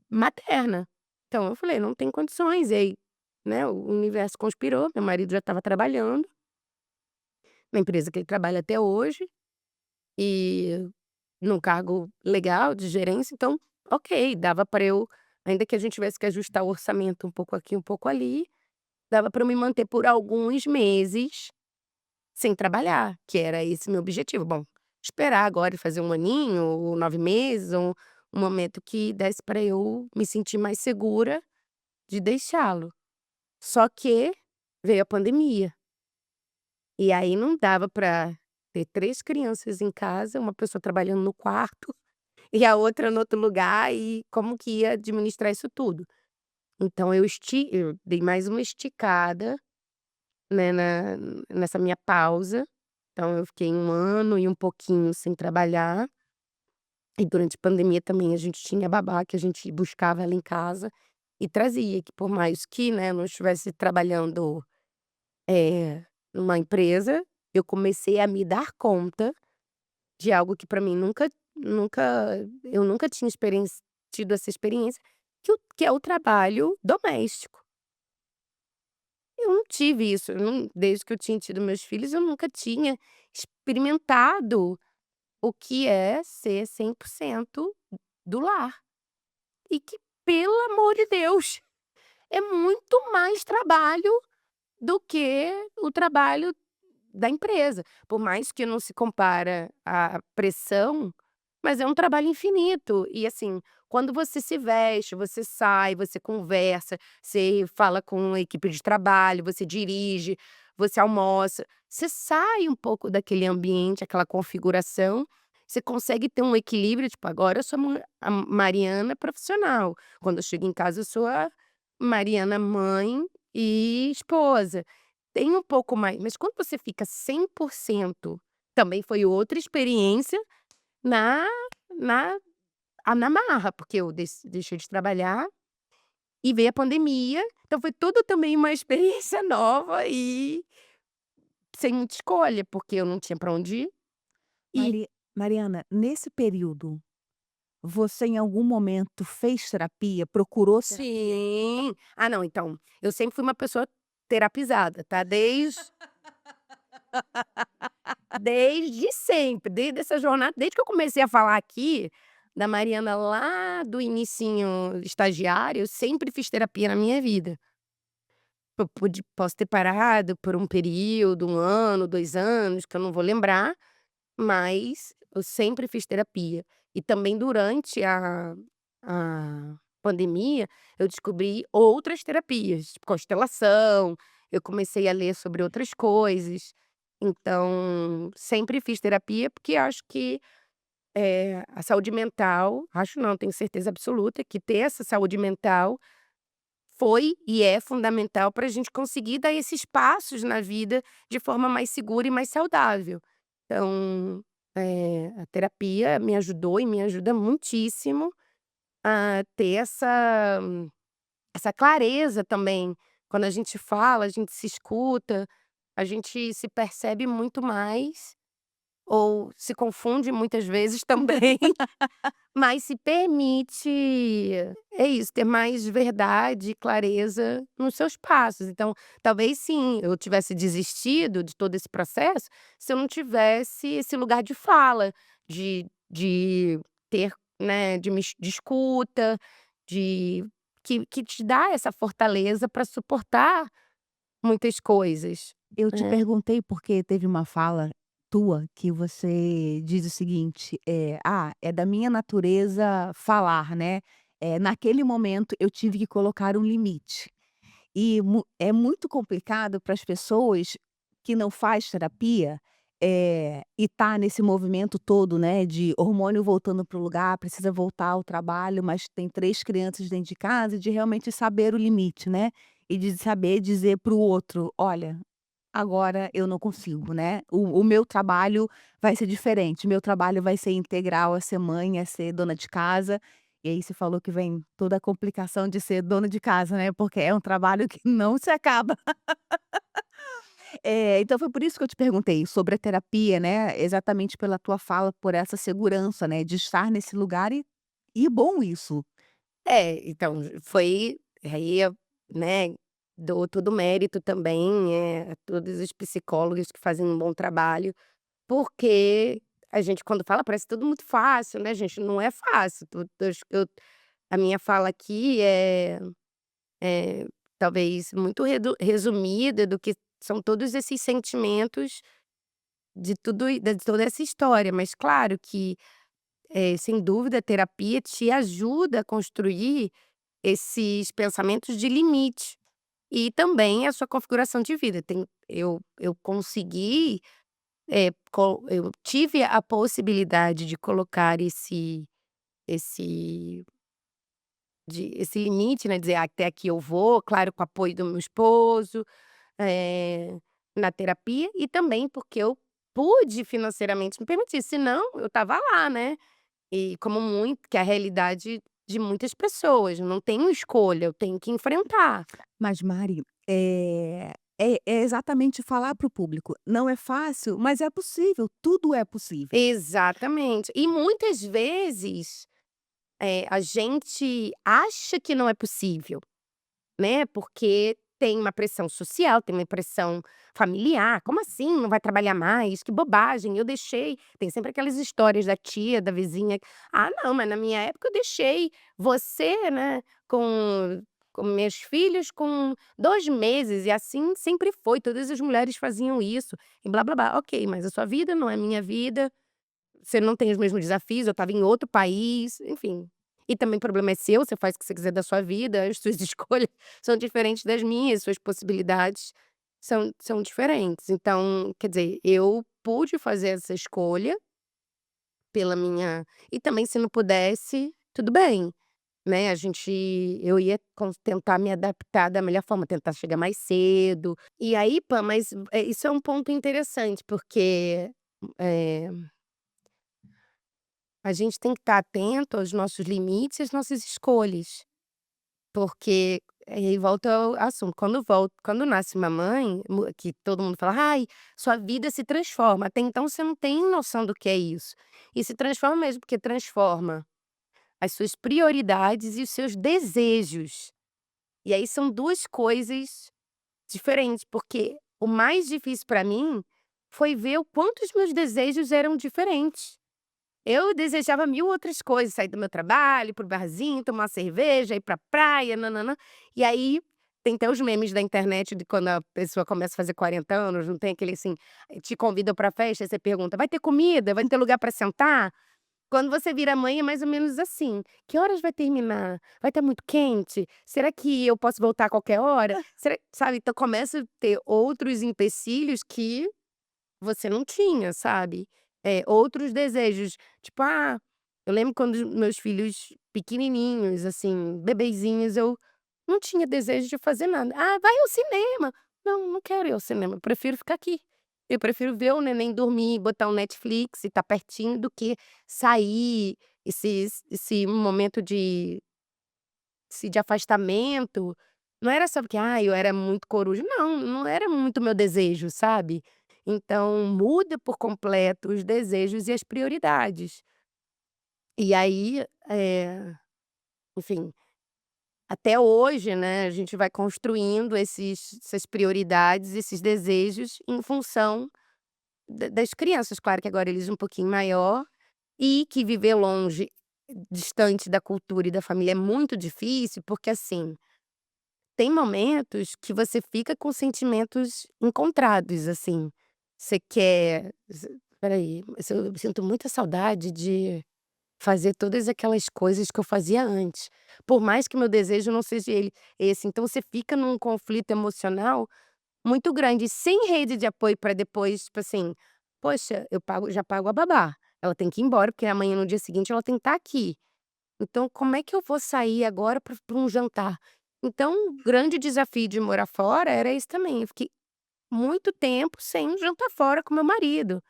materna. Então eu falei: "Não tem condições", e aí, né, o universo conspirou, meu marido já estava trabalhando na empresa que ele trabalha até hoje, e num cargo legal de gerência, então, ok, dava para eu, ainda que a gente tivesse que ajustar o orçamento um pouco aqui, um pouco ali, dava para eu me manter por alguns meses sem trabalhar, que era esse meu objetivo. Bom, esperar agora e fazer 1 aninho ou 9 meses, ou um momento que desse para eu me sentir mais segura de deixá-lo. Só que veio a pandemia, e aí não dava para ter 3 crianças em casa, uma pessoa trabalhando no quarto e a outra no outro lugar, e como que ia administrar isso tudo. Então eu dei mais uma esticada, né, nessa minha pausa, então eu fiquei 1 ano e um pouquinho sem trabalhar, e durante a pandemia também a gente tinha babá que a gente buscava ela em casa e trazia, que por mais que, né, eu não estivesse trabalhando, numa empresa, eu comecei a me dar conta de algo que pra mim eu nunca tinha tido essa experiência, que é o trabalho doméstico. Eu não tive isso, eu não desde que eu tinha tido meus filhos, eu nunca tinha experimentado o que é ser 100% do lar. E que, pelo amor de Deus, é muito mais trabalho do que o trabalho da empresa. Por mais que não se compara à pressão, mas é um trabalho infinito. E assim, quando você se veste, você sai, você conversa, você fala com a equipe de trabalho, você dirige, você almoça, você sai um pouco daquele ambiente, aquela configuração, você consegue ter um equilíbrio, tipo, agora eu sou a Mariana profissional, quando eu chego em casa eu sou a Mariana mãe e esposa. Tem um pouco mais, mas quando você fica 100%, também foi outra experiência na na na marra, porque eu deixei de trabalhar e veio a pandemia, então foi tudo também uma experiência nova e sem muita escolha, porque eu não tinha pra onde ir. E Mariana, nesse período, você em algum momento fez terapia, procurou terapia? sim. Ah, não, então, eu sempre fui uma pessoa terapizada, tá, desde sempre, desde essa jornada, desde que eu comecei a falar aqui, da Mariana lá do inicinho estagiário, eu sempre fiz terapia na minha vida. Eu posso ter parado por um período, 1 ano, 2 anos, que eu não vou lembrar, mas eu sempre fiz terapia. E também durante a pandemia, eu descobri outras terapias, tipo constelação, eu comecei a ler sobre outras coisas. Então, sempre fiz terapia, porque acho que, a saúde mental, acho não, tenho certeza absoluta que ter essa saúde mental foi e é fundamental para a gente conseguir dar esses passos na vida de forma mais segura e mais saudável. Então, a terapia me ajudou e me ajuda muitíssimo a ter essa clareza também. Quando a gente fala, a gente se escuta, a gente se percebe muito mais, ou se confunde muitas vezes também. Mas se permite, é isso, ter mais verdade e clareza nos seus passos. Então, talvez sim, eu tivesse desistido de todo esse processo, se eu não tivesse esse lugar de fala, de ter, né, de escuta, de que te dá essa fortaleza para suportar muitas coisas, Eu te né. perguntei porque teve uma fala tua que você diz o seguinte, "Ah, é da minha natureza falar, né, naquele momento eu tive que colocar um limite". E é muito complicado para as pessoas que não faz terapia, e tá nesse movimento todo, né, de hormônio voltando para o lugar, precisa voltar ao trabalho, mas tem 3 crianças dentro de casa, e de realmente saber o limite, né, e de saber dizer para o outro: "Olha, agora eu não consigo, né, o meu trabalho vai ser diferente, o meu trabalho vai ser integral, é ser mãe, é ser dona de casa". E aí você falou que vem toda a complicação de ser dona de casa, né, porque é um trabalho que não se acaba. Então foi por isso que eu te perguntei sobre a terapia, né, exatamente pela tua fala, por essa segurança, né, de estar nesse lugar e bom isso. É, então, foi aí eu, né, dou todo o mérito também, a todos os psicólogos que fazem um bom trabalho, porque a gente quando fala parece tudo muito fácil, né, gente, não é fácil, a minha fala aqui é talvez muito resumida do que são todos esses sentimentos de toda essa história, mas claro que, sem dúvida a terapia te ajuda a construir esses pensamentos de limite, e também a sua configuração de vida. Eu consegui, eu tive a possibilidade de colocar esse esse limite, né, dizer: "Ah, até aqui eu vou", claro, com o apoio do meu esposo, eh, na terapia, e também porque eu pude financeiramente me permitir, senão eu estava lá, né. E como muito que é a realidade de muitas pessoas, não tenho escolha, eu tenho que enfrentar. Mas Mari, é exatamente falar para o público, não é fácil, mas é possível, tudo é possível. Exatamente. E muitas vezes, a gente acha que não é possível, né, porque tem uma pressão social, tem uma pressão familiar. "Como assim não vai trabalhar mais? Que bobagem, eu deixei". Tem sempre aquelas histórias da tia, da vizinha: "Ah, não, mas na minha época eu deixei você, né, com meus filhos com 2 meses e assim sempre foi, todas as mulheres faziam isso e blá-blá-blá". Ok, mas a sua vida não é a minha vida, você não tem os mesmos desafios, eu estava em outro país, enfim. E também o problema é seu, você faz o que você quiser da sua vida, as suas escolhas são diferentes das minhas, suas possibilidades são diferentes. Então, quer dizer, eu pude fazer essa escolha pela minha e também se não pudesse, tudo bem, né, eu ia tentar me adaptar da melhor forma, tentar chegar mais cedo. E aí, pã, mas, isso é um ponto interessante, porque, eh a gente tem que estar atento aos nossos limites e às nossas escolhas, porque aí volta ao assunto, quando nasce uma mãe, que todo mundo fala: "Ai, sua vida se transforma", até então você não tem noção do que é isso. E se transforma mesmo, porque transforma as suas prioridades e os seus desejos. E aí são 2 coisas diferentes, porque o mais difícil para mim foi ver o quanto os meus desejos eram diferentes. Eu desejava 1000 outras coisas, sair do meu trabalho, ir para o barzinho, tomar uma cerveja, ir pra praia, nã-nã-nã. E aí, tem até os memes da internet de quando a pessoa começa a fazer 40 anos, não tem aquele assim, te convidam pra festa, aí você pergunta: "Vai ter comida? Vai ter lugar pra sentar?". Quando você vira mãe é mais ou menos assim: "Que horas vai terminar? Vai estar muito quente? Será que eu posso voltar a qualquer hora? Será", sabe, então começa a ter outros empecilhos que você não tinha, sabe. Outros desejos, tipo, eu lembro quando os meus filhos pequenininhos, assim, bebezinhos, eu não tinha desejo de fazer nada. "Ah, vai ao cinema". "Não, não quero ir ao cinema, eu prefiro ficar aqui. Eu prefiro ver o neném dormir, botar um Netflix e estar pertinho do que sair, esse momento de afastamento". Não era só porque, eu era muito coruja, não, não era muito meu desejo, sabe. Então muda por completo os desejos e as prioridades. E aí, enfim, até hoje, né, a gente vai construindo essas prioridades, esses desejos em função das crianças. Claro que agora eles um pouquinho maior, e que viver longe, distante da cultura e da família é muito difícil, porque assim tem momentos que você fica com sentimentos encontrados, assim. Você quer espera aí, mas eu sinto muita saudade de fazer todas aquelas coisas que eu fazia antes, por mais que meu desejo não seja esse. Então você fica num conflito emocional muito grande, sem rede de apoio para depois, tipo assim: "Poxa, eu pago a babá, ela tem que ir embora, porque amanhã no dia seguinte ela tem que estar aqui". Então, como é que eu vou sair agora para um jantar? Então, o grande desafio de morar fora era esse também. Eu fiquei muito tempo sem jantar fora com meu marido,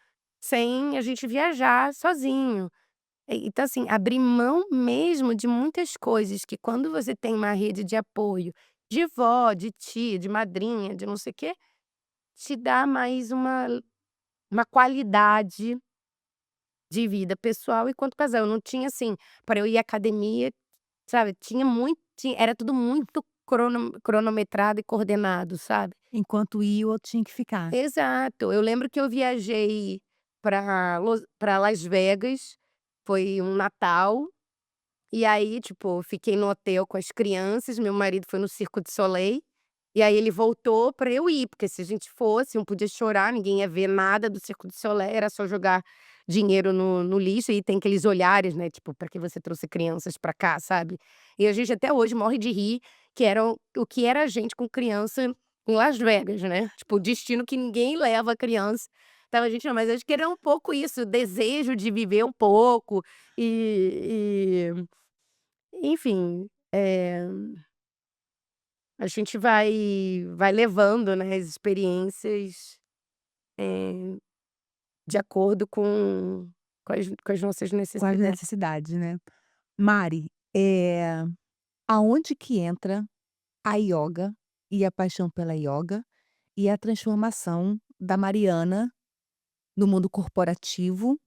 sem a gente viajar sozinho. Então, assim, abrir mão mesmo de muitas coisas que quando você tem uma rede de apoio, de vó, de tia, de madrinha, de não sei o quê, te dá mais uma qualidade de vida pessoal enquanto casal. Eu não tinha assim, para eu ir à academia, sabe, tinha muito era tudo muito cronometrado e coordenado, sabe. Enquanto ia, o outro tinha que ficar. Exato. Eu lembro que eu viajei para Las Vegas, foi um Natal, e aí, tipo, fiquei no hotel com as crianças, meu marido foi no Circo du Soleil, e aí ele voltou pra eu ir, porque se a gente fosse, um podia chorar, ninguém ia ver nada do Circo du Soleil, era só jogar dinheiro no lixo, e tem aqueles olhares, né, tipo: "Pra que você trouxe crianças pra cá?", sabe. E a gente até hoje morre de rir, que era o que era a gente com criança em Las Vegas, né, tipo, o destino que ninguém leva a criança. Então a gente não, mas acho que era um pouco isso, o desejo de viver um pouco, enfim, a gente vai levando, né, as experiências, eh, de acordo com as nossas Com as necessidades. necessidades, né. Mari, aonde que entra a ioga e a paixão pela ioga e a transformação da Mariana no mundo corporativo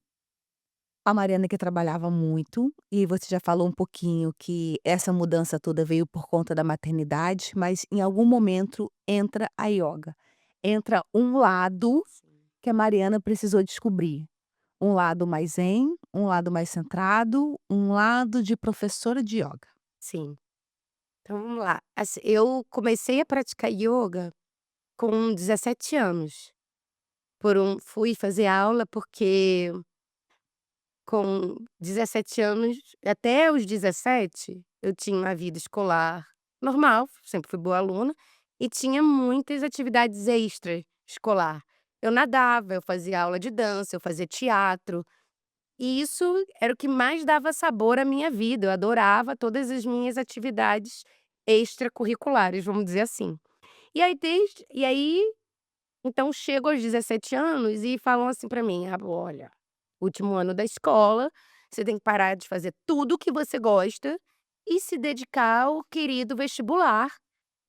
A Mariana que trabalhava muito, e você já falou um pouquinho que essa mudança toda veio por conta da maternidade, mas em algum momento entra a ioga. Entra um lado Sim. que a Mariana precisou descobrir. Um lado mais zen, um lado mais centrado, um lado de professora de ioga. Sim. Então vamos lá, eu comecei a praticar ioga com 17 anos, fui fazer aula porque com 17 anos, até os 17, eu tinha uma vida escolar normal, sempre fui boa aluna, e tinha muitas atividades extra-escolar. Eu nadava, eu fazia aula de dança, eu fazia teatro, e isso era o que mais dava sabor à minha vida, eu adorava todas as minhas atividades extracurriculares, vamos dizer assim. E aí, então chego aos 17 anos e falam assim pra mim: "Ah, olha, último ano da escola, você tem que parar de fazer tudo o que você gosta e se dedicar ao querido vestibular,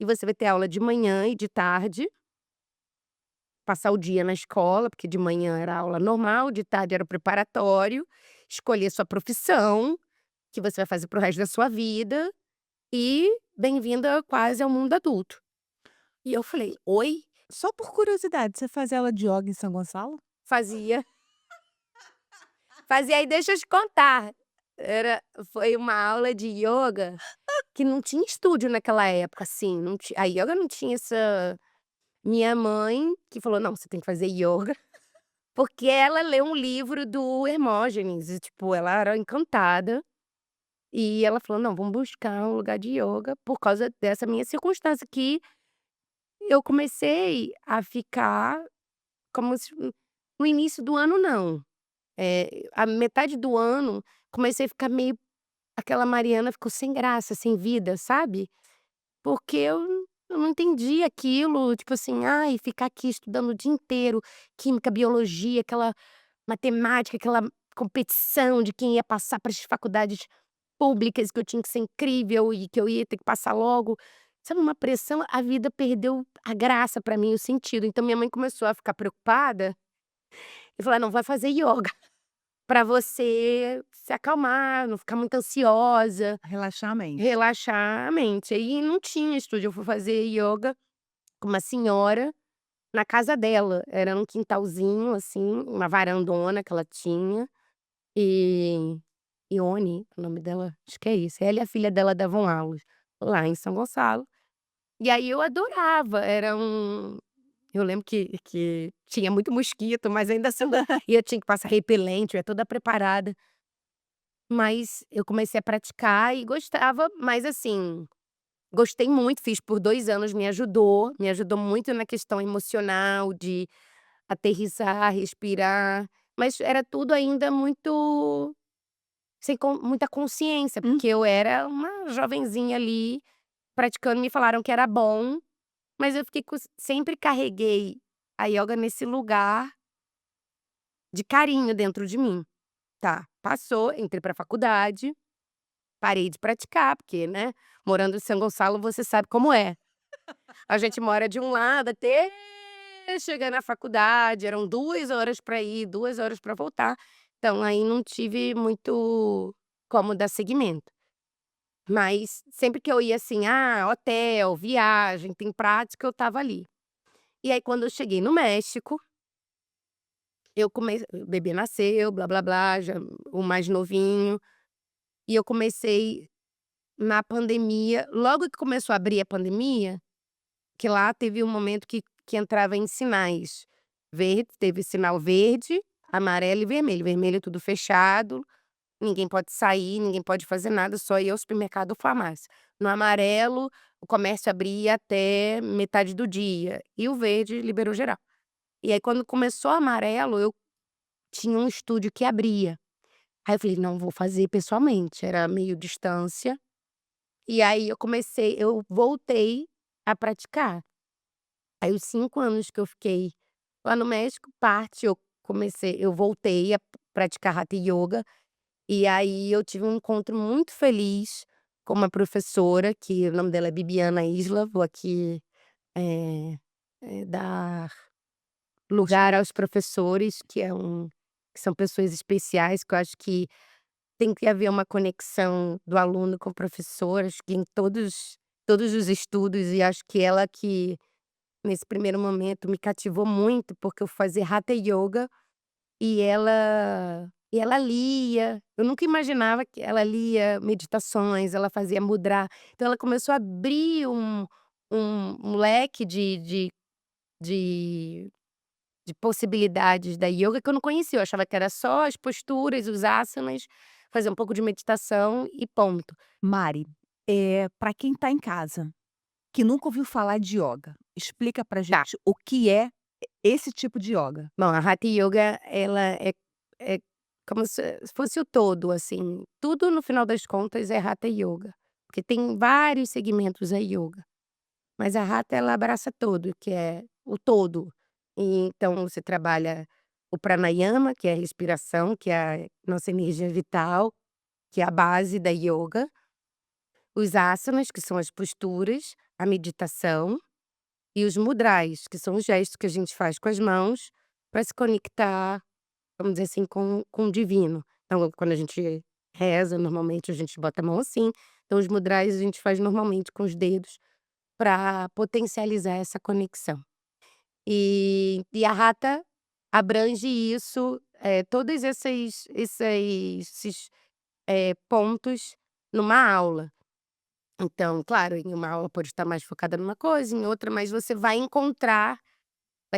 e você vai ter aula de manhã e de tarde, passar o dia na escola, porque de manhã era aula normal, de tarde era o preparatório, escolher sua profissão, que você vai fazer para o resto da sua vida, e bem-vinda quase ao mundo adulto". E eu falei: "Oi?". Só por curiosidade, você faz aula de ioga em São Gonçalo? Fazia. Fazia, aí deixa eu te contar, foi uma aula de ioga que não tinha estúdio naquela época, assim, não ti a ioga não tinha essa minha mãe que falou: "Não, você tem que fazer ioga", porque ela leu um livro do Hermógenes e, tipo, ela era encantada, e ela falou: "Não, vamos buscar um lugar de ioga", por causa dessa minha circunstância que eu comecei a ficar como se no início do ano não, a metade do ano, comecei a ficar meio aquela Mariana ficou sem graça, sem vida, sabe. Porque eu não entendi aquilo, tipo assim, ai, ficar aqui estudando o dia inteiro, química, biologia, aquela matemática, aquela competição de quem ia passar para as faculdades públicas, que eu tinha que ser incrível e que eu ia ter que passar logo. Sabe, uma pressão, a vida perdeu a graça pra mim, o sentido. Então minha mãe começou a ficar preocupada e falou: "Ah, não, vai fazer ioga, pra você se acalmar, não ficar muito ansiosa". Relaxar a mente. Relaxar a mente. Aí não tinha estúdio, eu fui fazer ioga com uma senhora na casa dela. Era num quintalzinho, assim, uma varandona que ela tinha, e Ione, o nome dela, acho que é isso. Ela e a filha dela davam aulas lá em São Gonçalo. E aí eu adorava, eu lembro que tinha muito mosquito, mas ainda assim e eu tinha que passar repelente, eu ia toda preparada. Mas eu comecei a praticar e gostava, mas assim, gostei muito, fiz por 2 anos, me ajudou muito na questão emocional de aterrissar, respirar, mas era tudo ainda muito sem muita consciência, Hum. porque eu era uma jovenzinha ali praticando, me falaram que era bom, mas eu fiquei sempre carreguei a ioga nesse lugar de carinho dentro de mim. Tá, passou, entrei pra faculdade, parei de praticar, porque, né, morando em São Gonçalo você sabe como é. A gente mora de um lado até chegar na faculdade, eram 2 horas para ir, 2 horas para voltar, então aí não tive muito como dar seguimento. Mas sempre que eu ia assim, hotel, viagem, tem prática, eu estava ali. E aí quando eu cheguei no México, o bebê nasceu, blá-blá-blá, já o mais novinho, e eu comecei na pandemia, logo que começou a abrir a pandemia, que lá teve um momento que entrava em sinais verde, teve sinal verde, amarelo e vermelho. Vermelho tudo fechado, ninguém pode sair, ninguém pode fazer nada, só ir ao supermercado ou farmácia. No amarelo, o comércio abria até metade do dia e o verde liberou geral. E aí quando começou o amarelo, eu tinha um estúdio que abria. Aí eu falei: "Não, vou fazer pessoalmente", era meio distância. E aí eu voltei a praticar. Aí os 5 anos que eu fiquei lá no México, parte eu voltei a praticar Hatha Yoga, e aí eu tive um encontro muito feliz com uma professora que o nome dela é Bibiana Isla, vou aqui, dar lugar aos professores, que é um que são pessoas especiais, que eu acho que tem que haver uma conexão do aluno com o professor, acho que em todos os estudos, e acho que ela que, nesse primeiro momento, me cativou muito, porque eu fazia Hatha Yoga e ela lia. Eu nunca imaginava que ela lia meditações, ela fazia mudra. Então ela começou a abrir um leque de de possibilidades da yoga que eu não conhecia, eu achava que era só as posturas, os asanas, fazer um pouco de meditação e ponto. Mari, pra quem tá em casa, que nunca ouviu falar de ioga, explica pra Tá, gente o que é esse tipo de ioga. bom, a Hatha Yoga ela é como se fosse o todo, assim, tudo no final das contas é Hatha Yoga, porque tem vários segmentos a yoga, mas a Hatha ela abraça todo, que é o todo. E então você trabalha o pranayama, que é a respiração, que é a nossa energia vital, que é a base da yoga. Os asanas, que são as posturas, a meditação e os mudras, que são os gestos que a gente faz com as mãos para se conectar, vamos dizer assim, com o divino. Então, quando a gente reza, normalmente a gente bota a mão assim, então os mudras a gente faz normalmente com os dedos para potencializar essa conexão. E a Hatha abrange isso, todos esses, pontos numa aula. Então, claro, em uma aula pode estar mais focada numa coisa, em outra, mas você vai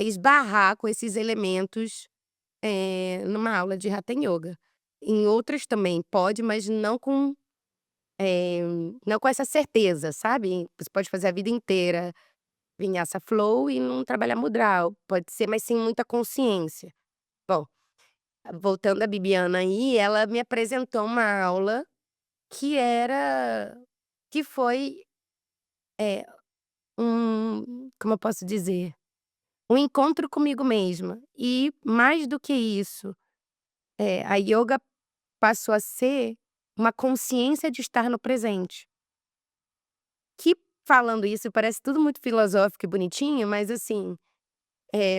esbarrar com esses elementos, numa aula de Hatha Yoga. Em outras também pode, mas eh, não com essa certeza, sabe. Você pode fazer a vida inteira Vinyasa Flow e não trabalhar mudra, pode ser, mas sem muita consciência. Bom, voltando à Bibiana aí, ela me apresentou uma aula que foi, eh como eu posso dizer? Um encontro comigo mesma. E mais do que isso, a yoga passou a ser uma consciência de estar no presente. Que, falando isso, parece tudo muito filosófico e bonitinho, mas assim,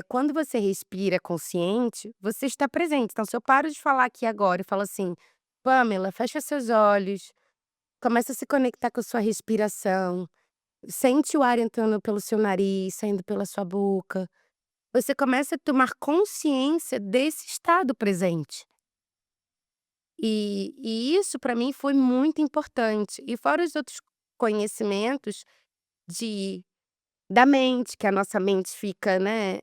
quando você respira consciente, você está presente. Então, se eu paro de falar aqui agora e falo assim: "Pamela, fecha seus olhos, começa a se conectar com a sua respiração, sente o ar entrando pelo seu nariz, saindo pela sua boca". Você começa a tomar consciência desse estado presente. E isso para mim foi muito importante. E fora os outros conhecimentos de da mente, que a nossa mente fica, né,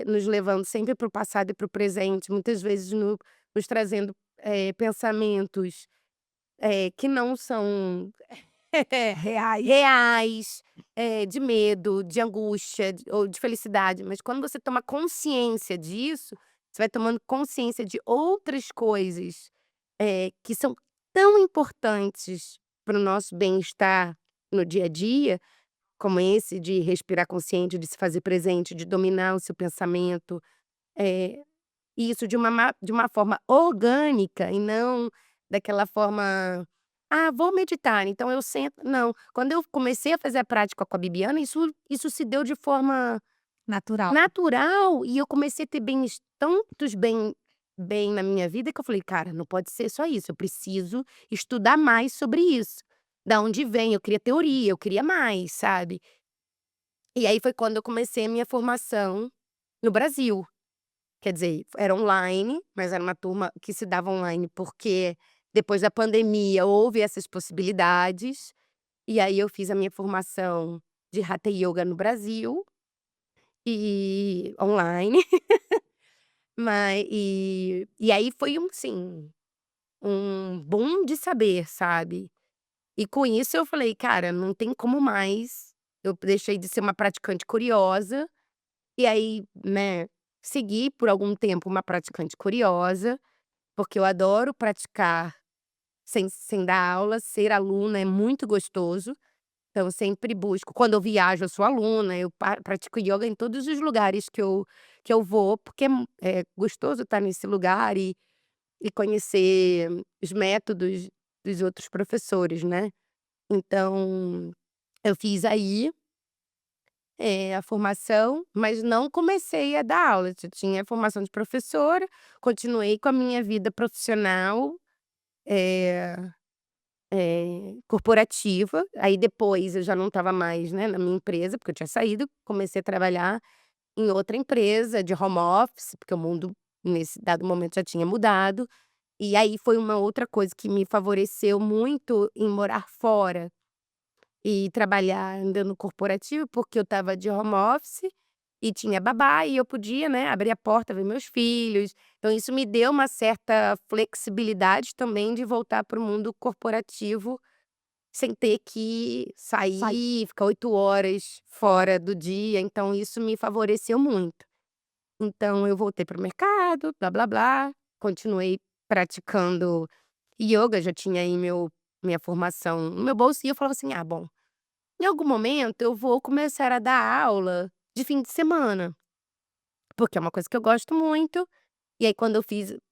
nos levando sempre para o passado e para o presente, muitas vezes nos trazendo, pensamentos, que não são Reais. reais, de medo, de angústia, ou de felicidade, mas quando você toma consciência disso, você vai tomando consciência de outras coisas, que são tão importantes para o nosso bem-estar no dia a dia, como esse de respirar consciente, de se fazer presente, de dominar o seu pensamento, eh e isso de uma forma orgânica e não daquela forma: "Ah, vou meditar, então eu sento", não. Quando eu comecei a fazer a prática com a Bibiana, isso se deu de forma Natural. natural e eu comecei a ter tantos bem na minha vida que eu falei: "Cara, não pode ser só isso, eu preciso estudar mais sobre isso. Da onde vem?". Eu queria teoria, eu queria mais, sabe. E aí foi quando eu comecei a minha formação no Brasil. Quer dizer, era online, mas era uma turma que se dava online, porque depois da pandemia houve essas possibilidades, e aí eu fiz a minha formação de Hatha Yoga no Brasil, e online, e aí foi um boom de saber, sabe. E com isso eu falei: "Cara, não tem como mais", eu deixei de ser uma praticante curiosa, e aí, né, segui por algum tempo uma praticante curiosa. Porque eu adoro praticar sem dar aula, ser aluna é muito gostoso, então eu sempre busco quando eu viajo eu sou aluna, eu pratico ioga em todos os lugares que eu vou, porque é gostoso estar nesse lugar e conhecer os métodos dos outros professores, né. Então, eu fiz aí, a formação, mas não comecei a dar aula. Eu tinha a formação de professora, continuei com a minha vida profissional, eh corporativa. Aí depois eu já não estava mais, né, na minha empresa, porque eu tinha saído, comecei a trabalhar em outra empresa de home office, porque o mundo nesse dado momento já tinha mudado. E aí foi uma outra coisa que me favoreceu muito em morar fora e trabalhar ainda no corporativo, porque eu estava de home office e tinha babá e eu podia, né, abrir a porta, ver meus filhos. Então isso me deu uma certa flexibilidade também de voltar para o mundo corporativo sem ter que Sai sair, ficar 8 horas fora do dia, então isso me favoreceu muito. Então eu voltei para o mercado, blá-blá-blá, continuei praticando ioga, já tinha aí minha formação no meu bolso e eu falava assim: "Ah, bom, em algum momento eu vou começar a dar aula de fim de semana", porque é uma coisa que eu gosto muito. E aí quando eu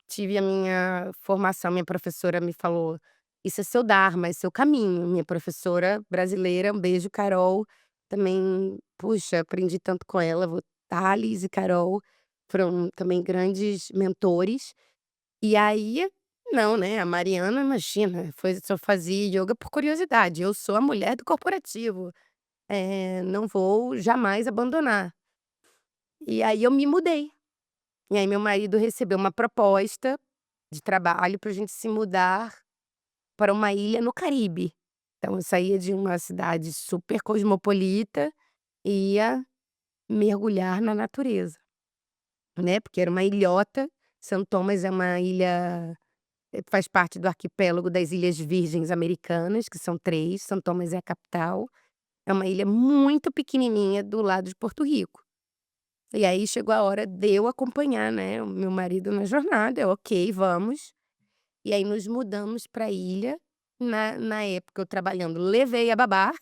tive a minha formação, minha professora me falou: "Isso é seu dharma, é seu caminho", minha professora brasileira, um beijo Carol, também, puxa, aprendi tanto com ela, Thales e Carol foram também grandes mentores. E aí, não, né, a Mariana imagina, só fazia ioga por curiosidade, eu sou a mulher do corporativo, não vou jamais abandonar. E aí eu me mudei. E aí meu marido recebeu uma proposta de trabalho para a gente se mudar para uma ilha no Caribe. Então eu saía de uma cidade super cosmopolita e ia mergulhar na natureza, né, porque era uma ilhota. São Tomás é uma ilha, faz parte do arquipélago das Ilhas Virgens Americanas, que são 3. São Tomás é a capital. É uma ilha muito pequenininha do lado de Porto Rico. E aí chegou a hora de eu acompanhar, né, o meu marido na jornada, eu: "Ok, vamos". E aí nos mudamos pra ilha. Na época eu trabalhando, levei a babá,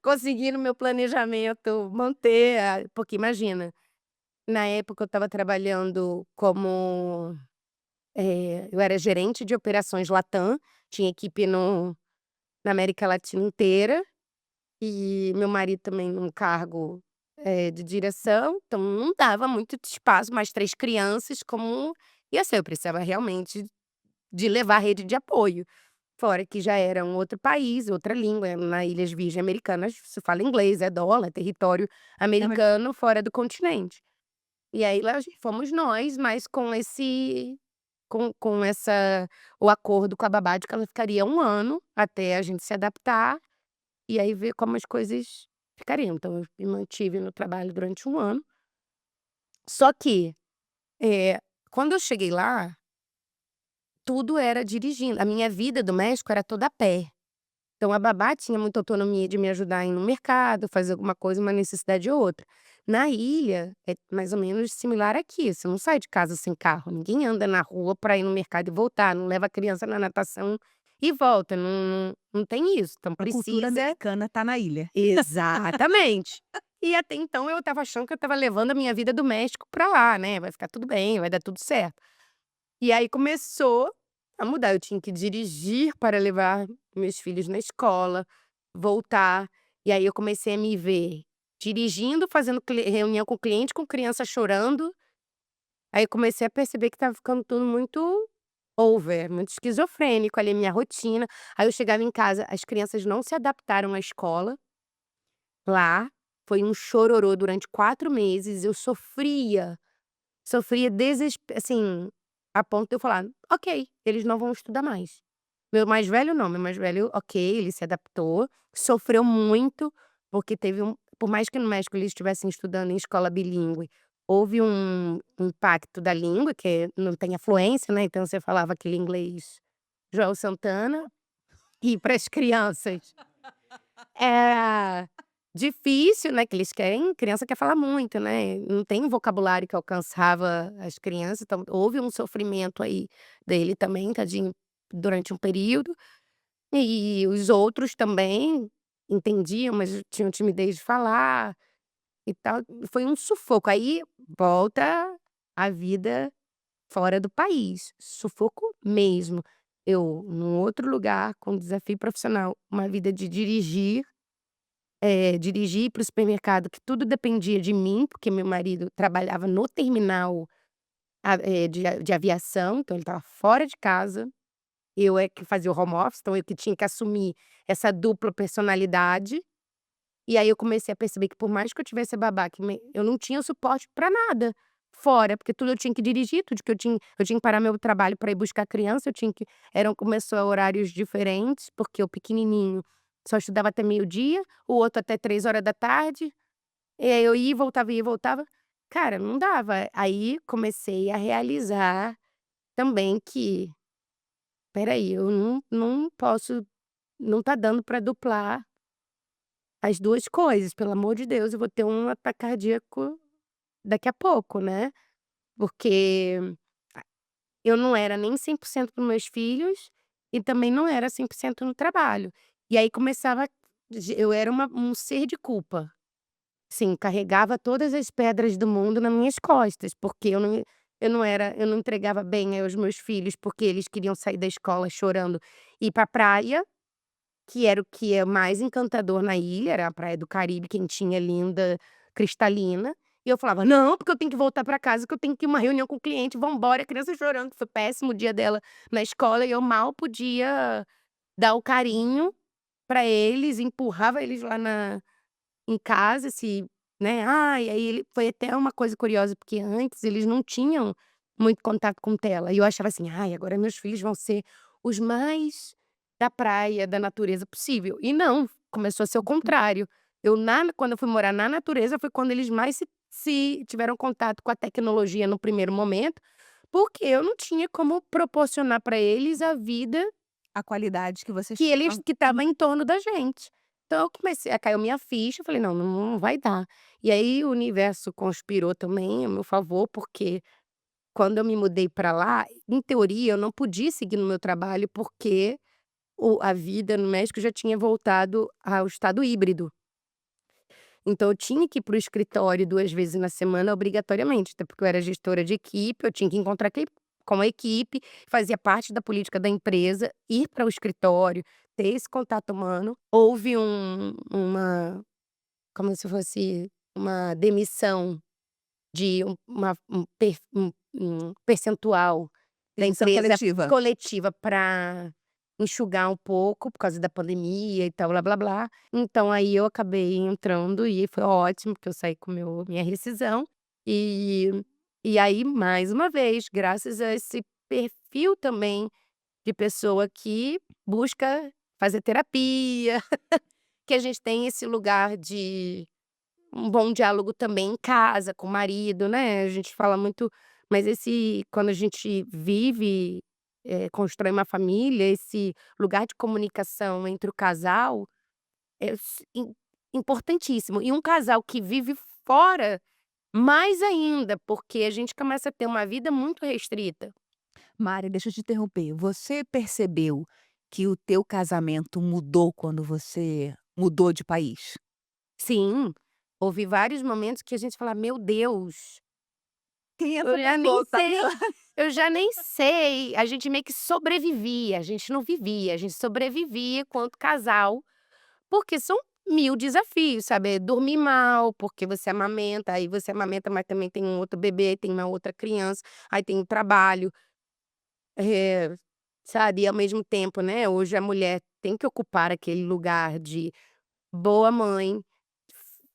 consegui no meu planejamento manter porque imagina, na época eu estava trabalhando como, eu era gerente de operações Latam, tinha equipe na América Latina inteira, e meu marido também num cargo, de direção, então não dava muito espaço, mais 3 crianças, como ia ser, eu precisava realmente de levar rede de apoio. Fora que já era um outro país, outra língua, na Ilhas Virgens Americanas se fala inglês, é dólar, é território é me americano fora do continente. E aí lá fomos nós, mas com o acordo com a babá de que ela ficaria 1 ano até a gente se adaptar, e aí ver como as coisas ficariam. Então eu me mantive no trabalho durante 1 ano. Só que, quando eu cheguei lá, tudo era dirigindo, a minha vida do México era toda a pé. Então a babá tinha muita autonomia de me ajudar a ir no mercado, fazer alguma coisa, uma necessidade ou outra. Na ilha, é mais ou menos similar aqui, você não sai de casa sem carro, ninguém anda na rua para ir no mercado e voltar, não leva a criança na natação e volta, não tem isso, então a cultura precisa. americana tá na ilha. Exatamente. E até então eu estava achando que eu estava levando a minha vida do México pra lá, né, vai ficar tudo bem, vai dar tudo certo. E aí começou a mudar, eu tinha que dirigir para levar meus filhos na escola, voltar, e aí eu comecei a me ver dirigindo, fazendo reunião com o cliente, com criança chorando, aí eu comecei a perceber que estava ficando tudo muito over, muito esquizofrênico ali a minha rotina. Aí eu chegava em casa, as crianças não se adaptaram à escola lá, foi um chororô durante 4 meses, eu sofria assim, a ponto de eu falar: "Ok, eles não vão estudar mais". Meu mais velho não, meu mais velho, ok, ele se adaptou, sofreu muito, porque teve por mais que no México eles estivessem estudando em escola bilíngue, houve um impacto da língua, que não tem a fluência, né, então você falava aquele inglês Joel Santana, e para as crianças é difícil, né, que eles querem, criança quer falar muito, né, não tem um vocabulário que alcançava as crianças, então houve um sofrimento aí dele também, tadinho, durante um período. E os outros também entendiam, mas tinham timidez de falar e tal, foi um sufoco. Aí volta a vida fora do país, sufoco mesmo. Eu num outro lugar com desafio profissional, uma vida de dirigir, dirigir, ir para o supermercado, que tudo dependia de mim, porque meu marido trabalhava no terminal de aviação, então ele estava fora de casa. Eu é que fazia o home office, então eu que tinha que assumir essa dupla personalidade. E aí eu comecei a perceber que por mais que eu tivesse a babá eu não tinha suporte pra nada fora, porque tudo eu tinha que dirigir, tudo que eu tinha que parar meu trabalho pra ir buscar a criança, eu tinha que começou a horários diferentes, porque o pequenininho só estudava até meio-dia, o outro até 15h. E aí eu ia e voltava, ia e voltava. Cara, não dava. Aí comecei a realizar também que: "Espera aí, eu não posso, não tá dando pra duplar as 2 coisas, pelo amor de Deus, eu vou ter um ataque cardíaco daqui a pouco, né". Porque eu não era nem 100% para os meus filhos, e também não era 100% no trabalho. E aí começava eu era um ser de culpa. Sim, carregava todas as pedras do mundo nas minhas costas, porque eu não entregava bem aos meus filhos, porque eles queriam sair da escola chorando e ir pra praia, que era o que é mais encantador na ilha, era a praia do Caribe, quentinha, linda, cristalina. E eu falava: "Não, porque eu tenho que voltar pra casa, que eu tenho que ir uma reunião com o cliente, vamos embora", a criança chorando, que foi péssimo o dia dela na escola, e eu mal podia dar o carinho pra eles, empurrava eles lá em casa, se né, ai, aí ele foi até uma coisa curiosa, porque antes eles não tinham muito contato com tela, e eu achava assim: "Ai, agora meus filhos vão ser os mais da praia, da natureza possível", e não, começou a ser o contrário. Quando eu fui morar na natureza, foi quando eles mais se tiveram contato com a tecnologia no primeiro momento, porque eu não tinha como proporcionar para eles a vida A qualidade que vocês que eles tinham. que estava em torno da gente. Então eu comecei a caiu minha ficha, eu falei: "Não, não vai dar". E aí o universo conspirou também a meu favor, porque quando eu me mudei para lá, em teoria eu não podia seguir no meu trabalho, porque a vida no México já tinha voltado ao estado híbrido. Então eu tinha que ir para o escritório 2 vezes na semana obrigatoriamente, até porque eu era gestora de equipe, eu tinha que encontrar com a equipe, fazia parte da política da empresa, ir para o escritório, ter esse contato humano. Houve como se fosse uma demissão de um percentual da Demissão empresa coletiva. coletiva para enxugar um pouco por causa da pandemia e tal, blá-blá-blá. Então aí eu acabei entrando e foi ótimo, porque eu saí com minha rescisão. E e aí, mais uma vez, graças a esse perfil também de pessoa que busca fazer terapia, que a gente tem esse lugar de um bom diálogo também em casa, com o marido, né, a gente fala muito, mas quando a gente vive, constrói uma família, esse lugar de comunicação entre o casal é importantíssimo. E um casal que vive fora, mais ainda, porque a gente começa a ter uma vida muito restrita. Mari, deixa eu te interromper. Você percebeu que o teu casamento mudou quando você mudou de país? Sim, houve vários momentos que a gente fala: "Meu Deus". Quem é Eu essa já nem pessoa? Tá me sei, eu já nem sei, a gente meio que sobrevivia, a gente não vivia, a gente sobrevivia enquanto casal, porque são 1000 desafios, sabe, dormir mal, porque você amamenta, aí você amamenta, mas também tem um outro bebê, tem uma outra criança, aí tem o trabalho, eh, sabe, e ao mesmo tempo, né, hoje a mulher tem que ocupar aquele lugar de boa mãe,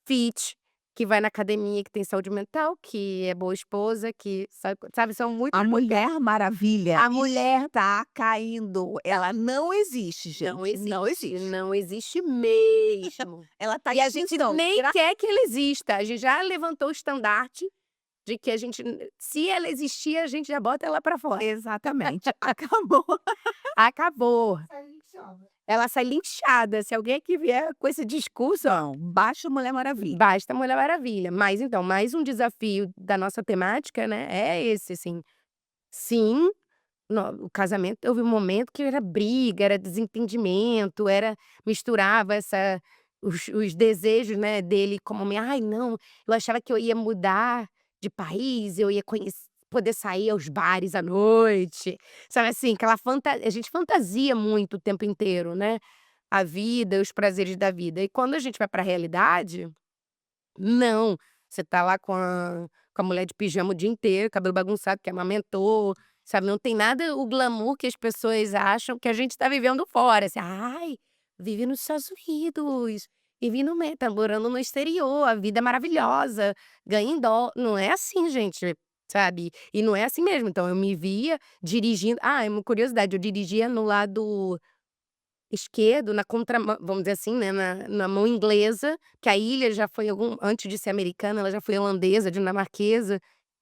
fit, que vai na academia, que tem saúde mental, que é boa esposa, que sabe, são A muitos Mulher Maravilha a mulher está caindo. Ela não existe, não gente, não existe, existe. não existe mesmo. Ela está E em a gente extinção. nem quer que ela exista, a gente já levantou o estandarte de que a gente se ela existir, a gente já bota ela pra fora. Exatamente, acabou. Acabou. Ela sai linchada, se alguém que vier com esse discurso, ó, Não, baixa Mulher Maravilha. basta Mulher Maravilha. Mas então, mais um desafio da nossa temática, né, é esse, assim. Sim, o casamento houve um momento que era briga, era desentendimento, era misturava os desejos, né, dele como homem: "Ai não, eu achava que eu ia mudar de país, eu ia poder sair aos bares à noite", sabe assim, aquela a gente fantasia muito o tempo inteiro, né. a vida, os prazeres da vida. E quando a gente vai pra realidade, não, você tá lá com a mulher de pijama o dia inteiro, cabelo bagunçado, que amamentou, sabe, não tem nada o glamour que as pessoas acham que a gente tá vivendo fora, assim: "Ai, vive nos Estados Unidos, vive no tá morando no exterior, a vida é maravilhosa, ganha em não é assim gente, sabe, e não é assim mesmo. Então eu me via dirigindo é uma curiosidade, eu dirigia no lado esquerdo, na contramão, vamos dizer assim, né, na mão inglesa, que a ilha já foi antes de ser americana, ela já foi holandesa, dinamarquesa,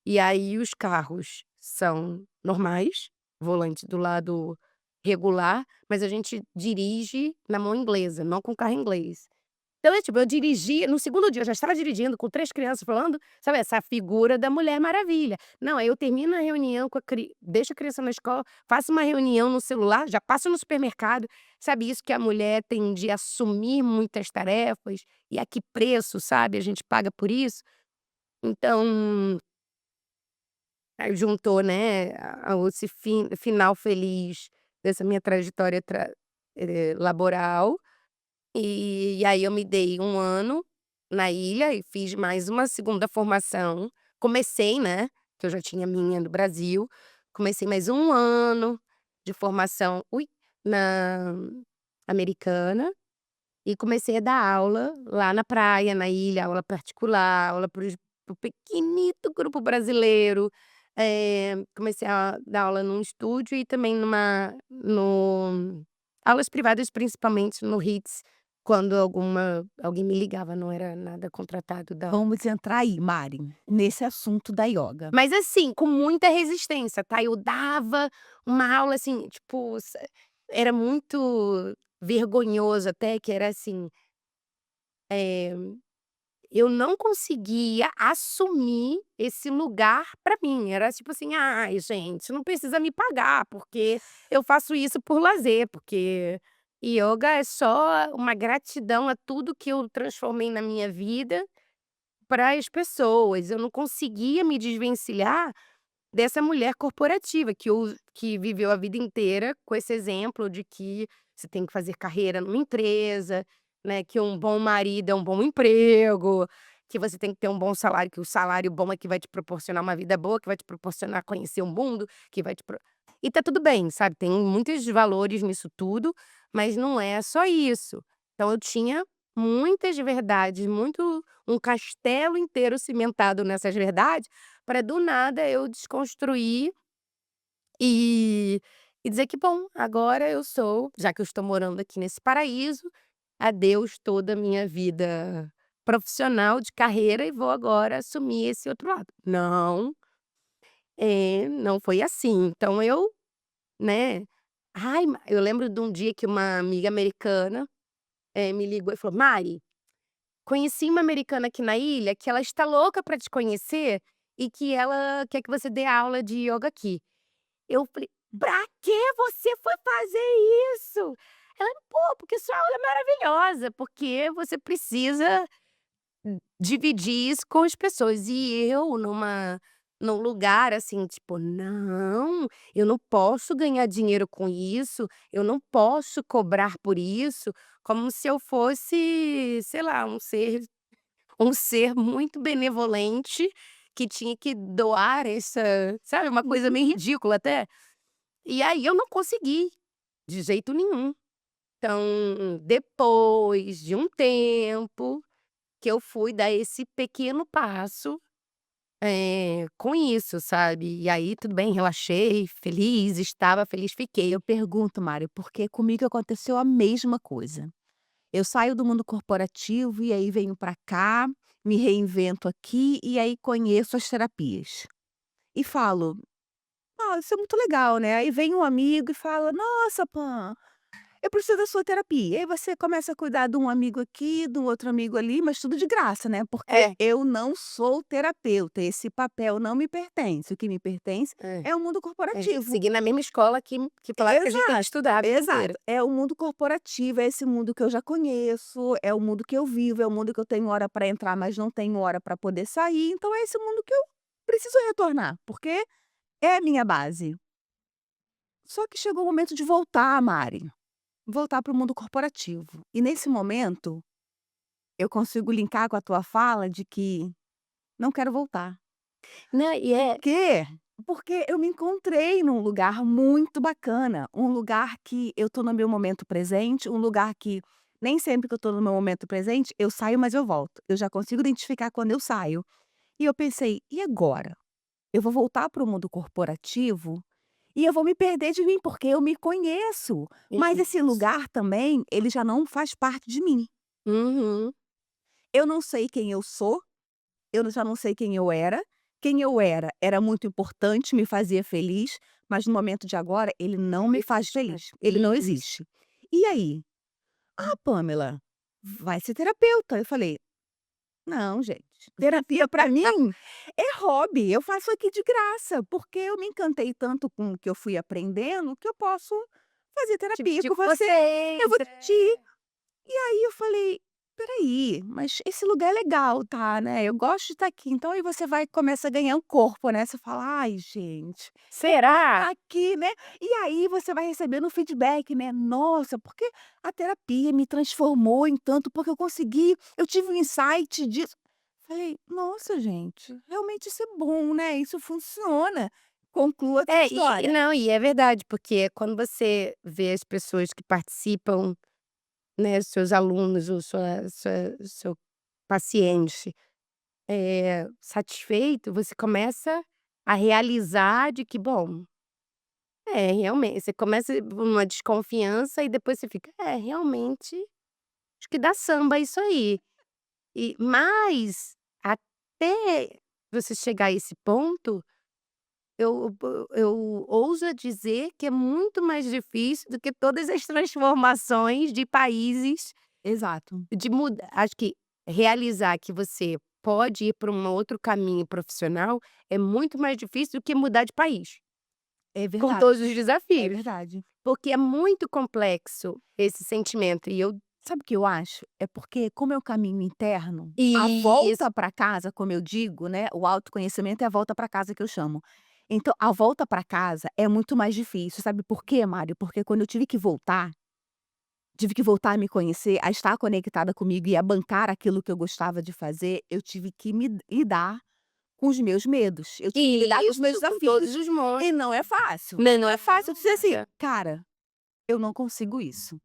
e aí os carros são normais, volante do lado regular, mas a gente dirige na mão inglesa, não com carro inglês. Então é tipo, eu dirigi no segundo dia eu já estava dirigindo com 3 crianças falando, sabe, essa figura da Mulher Maravilha. Não, aí eu termino a reunião com a deixo a criança na escola, faço uma reunião no celular, já passo no supermercado, sabe, isso que a mulher tem de assumir muitas tarefas, e a que preço, sabe, a gente paga por isso. Então, aí juntou, né, a esse final feliz dessa minha trajetória laboral, e aí eu me dei 1 ano na ilha e fiz mais uma segunda formação. Comecei, né, que eu já tinha a minha do Brasil, comecei mais 1 ano de formação na americana, e comecei a dar aula lá na praia, na ilha, aula particular, aula para o pequenito grupo brasileiro. Comecei a dar aula num estúdio e também numa no aulas privadas, principalmente no Ritz, quando alguém me ligava, não era nada contratado da Vamos entrar aí, Mari, nesse assunto da ioga. mas assim, com muita resistência, tá, eu dava uma aula, assim, tipo, era muito vergonhoso até, que era assim, eh eu não conseguia assumir esse lugar pra mim, era tipo assim: "Ai gente, não precisa me pagar, porque eu faço isso por lazer, porque ioga é só uma gratidão a tudo que eu transformei na minha vida para as pessoas". Eu não conseguia me desvencilhar dessa mulher corporativa que viveu a vida inteira com esse exemplo de que você tem que fazer carreira numa empresa, né, que um bom marido é um bom emprego, que você tem que ter um bom salário, que o salário bom é que vai te proporcionar uma vida boa, que vai te proporcionar conhecer o mundo, que vai te e tá tudo bem, sabe, tem muitos valores nisso tudo, mas não é só isso. Então eu tinha muitas verdades, muito um castelo inteiro cimentado nessas verdades, para do nada eu desconstruir e dizer que bom, agora eu sou, já que eu estou morando aqui nesse paraíso, adeus toda a minha vida profissional de carreira e vou agora assumir esse outro lado. Não, não foi assim. Então eu, né, eu lembro de um dia que uma amiga americana, me ligou e falou: "Mari, conheci uma americana aqui na ilha que ela está louca para te conhecer e que ela quer que você dê aula de ioga aqui". Eu falei: "Pra que você foi fazer isso?". Ela: "Pô, porque sua aula é maravilhosa, porque você precisa dividir isso com as pessoas". E eu num lugar, assim, tipo: "Não, eu não posso ganhar dinheiro com isso, eu não posso cobrar por isso", como se eu fosse, sei lá, um ser muito benevolente que tinha que doar essa, sabe, uma coisa meio ridícula até. E aí eu não consegui, de jeito nenhum. Então, depois de um tempo, que eu fui dar esse pequeno passo, com isso, sabe. E aí tudo bem, relaxei, feliz, estava feliz, fiquei. Eu pergunto, Mário, porque comigo aconteceu a mesma coisa. Eu saio do mundo corporativo e aí venho para cá, me reinvento aqui e aí conheço as terapias. E falo: "Ah, isso é muito legal, né". Aí vem um amigo e fala: "Nossa, Pan, eu preciso da sua terapia". E aí você começa a cuidar de um amigo aqui, de um outro amigo ali, mas tudo de graça, né, porque É, eu não sou terapeuta, esse papel não me pertence, o que me pertence é, é o mundo corporativo. segui na mesma escola que falaram que a gente tem que Exato, estudar a vida inteira. exato. É o mundo corporativo, é esse mundo que eu já conheço, é o mundo que eu vivo, é o mundo que eu tenho hora para entrar, mas não tenho hora para poder sair, então é esse mundo que eu preciso retornar, porque é a minha base. Só que chegou o momento de voltar, Mari. voltar para o mundo corporativo. E nesse momento, eu consigo linkar com a tua fala de que não quero voltar. Não, e Por é quê? Porque eu me encontrei num lugar muito bacana, um lugar que eu tô no meu momento presente, um lugar que nem sempre que eu tô no meu momento presente, eu saio, mas eu volto. Eu já consigo identificar quando eu saio. E eu pensei: "E agora? Eu vou voltar para o mundo corporativo e eu vou me perder de mim, porque eu me conheço, mas esse isso. lugar também, ele já não faz parte de mim. Uhum. Eu não sei quem eu sou, eu já não sei quem eu era. Quem eu era muito importante, me fazia feliz, mas no momento de agora ele não Não me faz existe mais. feliz, ele não Isso. existe. E aí? "Ah, Pamela, vai ser terapeuta". Eu falei: "Não, gente, terapia para mim é hobby, eu faço aqui de graça, porque eu me encantei tanto com o que eu fui aprendendo, que eu posso fazer terapia Dividir com com você, eu vou vocês, te". E aí eu falei: "Espera aí, mas esse lugar é legal, tá, né, eu gosto de estar aqui". Então aí você vai começa a ganhar um corpo, né, você fala: "Ai gente, é será? aqui, né". E aí você vai recebendo feedback, né, "Nossa, porque a terapia me transformou em tanto, porque eu tive um insight disso". Falei: "Nossa gente, realmente isso é bom, né, isso funciona". Conclua a tua É, e história. não, e é verdade, porque quando você vê as pessoas que participam, né, os seus alunos, o seu paciente, satisfeito, você começa a realizar de que, bom, realmente, você começa uma desconfiança e depois você fica: "É, realmente, acho que dá samba isso aí". Mas até você chegar a esse ponto, eu ouso a dizer que é muito mais difícil do que todas as transformações de países, Exato, de mudar, acho que realizar que você pode ir para um outro caminho profissional é muito mais difícil do que mudar de país, é com verdade, todos os é desafios, verdade. porque é muito complexo esse sentimento e eu Sabe o que eu acho? É porque como é o caminho interno, a isso. volta para casa, como eu digo, né, o autoconhecimento é a volta para casa que eu chamo. Então, a volta para casa é muito mais difícil, sabe por quê, Mário? Porque quando eu tive que voltar a me conhecer, a estar conectada comigo e a bancar aquilo que eu gostava de fazer, eu tive que me lidar com os meus medos, eu tive que lidar com os meus Isso, com todos desafios, os e monstros. não é fácil. Não Não, é fácil, eu disse assim: olha. "Cara, eu não consigo isso".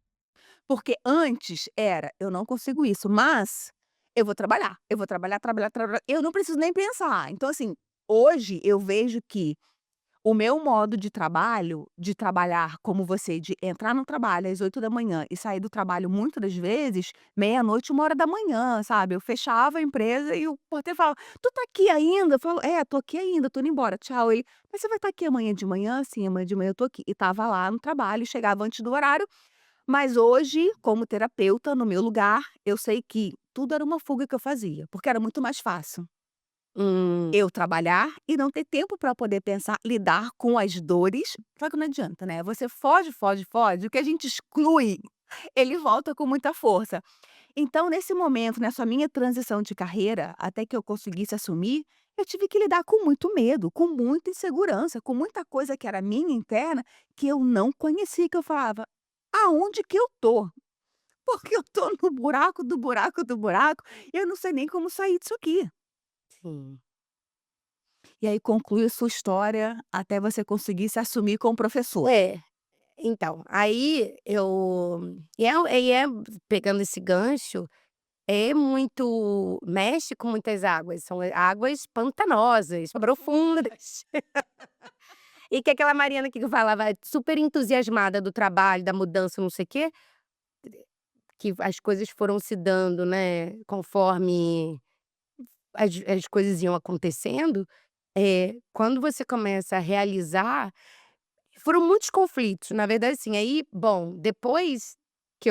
Porque antes era: "Eu não consigo isso, mas eu vou trabalhar, trabalhar, trabalhar, eu não preciso nem pensar". Então, assim, hoje eu vejo que o meu modo de trabalho, de trabalhar como você, de entrar no trabalho às 8 da manhã e sair do trabalho muitas das vezes meia-noite, 1 hora da manhã, sabe. Eu fechava a empresa e o porteiro falava: "Tu tá aqui ainda?" Eu falo: "É, tô aqui ainda, tô indo embora, tchau". Ele: "Mas você vai estar aqui amanhã de manhã?" "Sim, amanhã de manhã eu tô aqui". E estava lá no trabalho, chegava antes do horário, mas hoje, como terapeuta, no meu lugar, eu sei que tudo era uma fuga que eu fazia, porque era muito mais fácil Hum, eu trabalhar e não ter tempo para poder pensar, lidar com as dores, só que não adianta, né, você foge, foge, foge, o que a gente exclui, ele volta com muita força. Então, nesse momento, nessa minha transição de carreira, até que eu conseguisse assumir, eu tive que lidar com muito medo, com muita insegurança, com muita coisa que era minha interna, que eu não conhecia, que eu falava: "Aonde que eu tô?" Porque eu tô no buraco do buraco do buraco, eu não sei nem como sair disso aqui. sim. E aí conclui a sua história até você conseguir se assumir como professor. É, então, aí e é pegando esse gancho, é muito mexe com muitas águas, são águas pantanosas, profundas. E que aquela Mariana que falava super entusiasmada do trabalho, da mudança, não sei o quê, que as coisas foram se dando, né, conforme as coisas iam acontecendo, quando você começa a realizar, foram muitos conflitos, na verdade, assim, aí, bom, depois que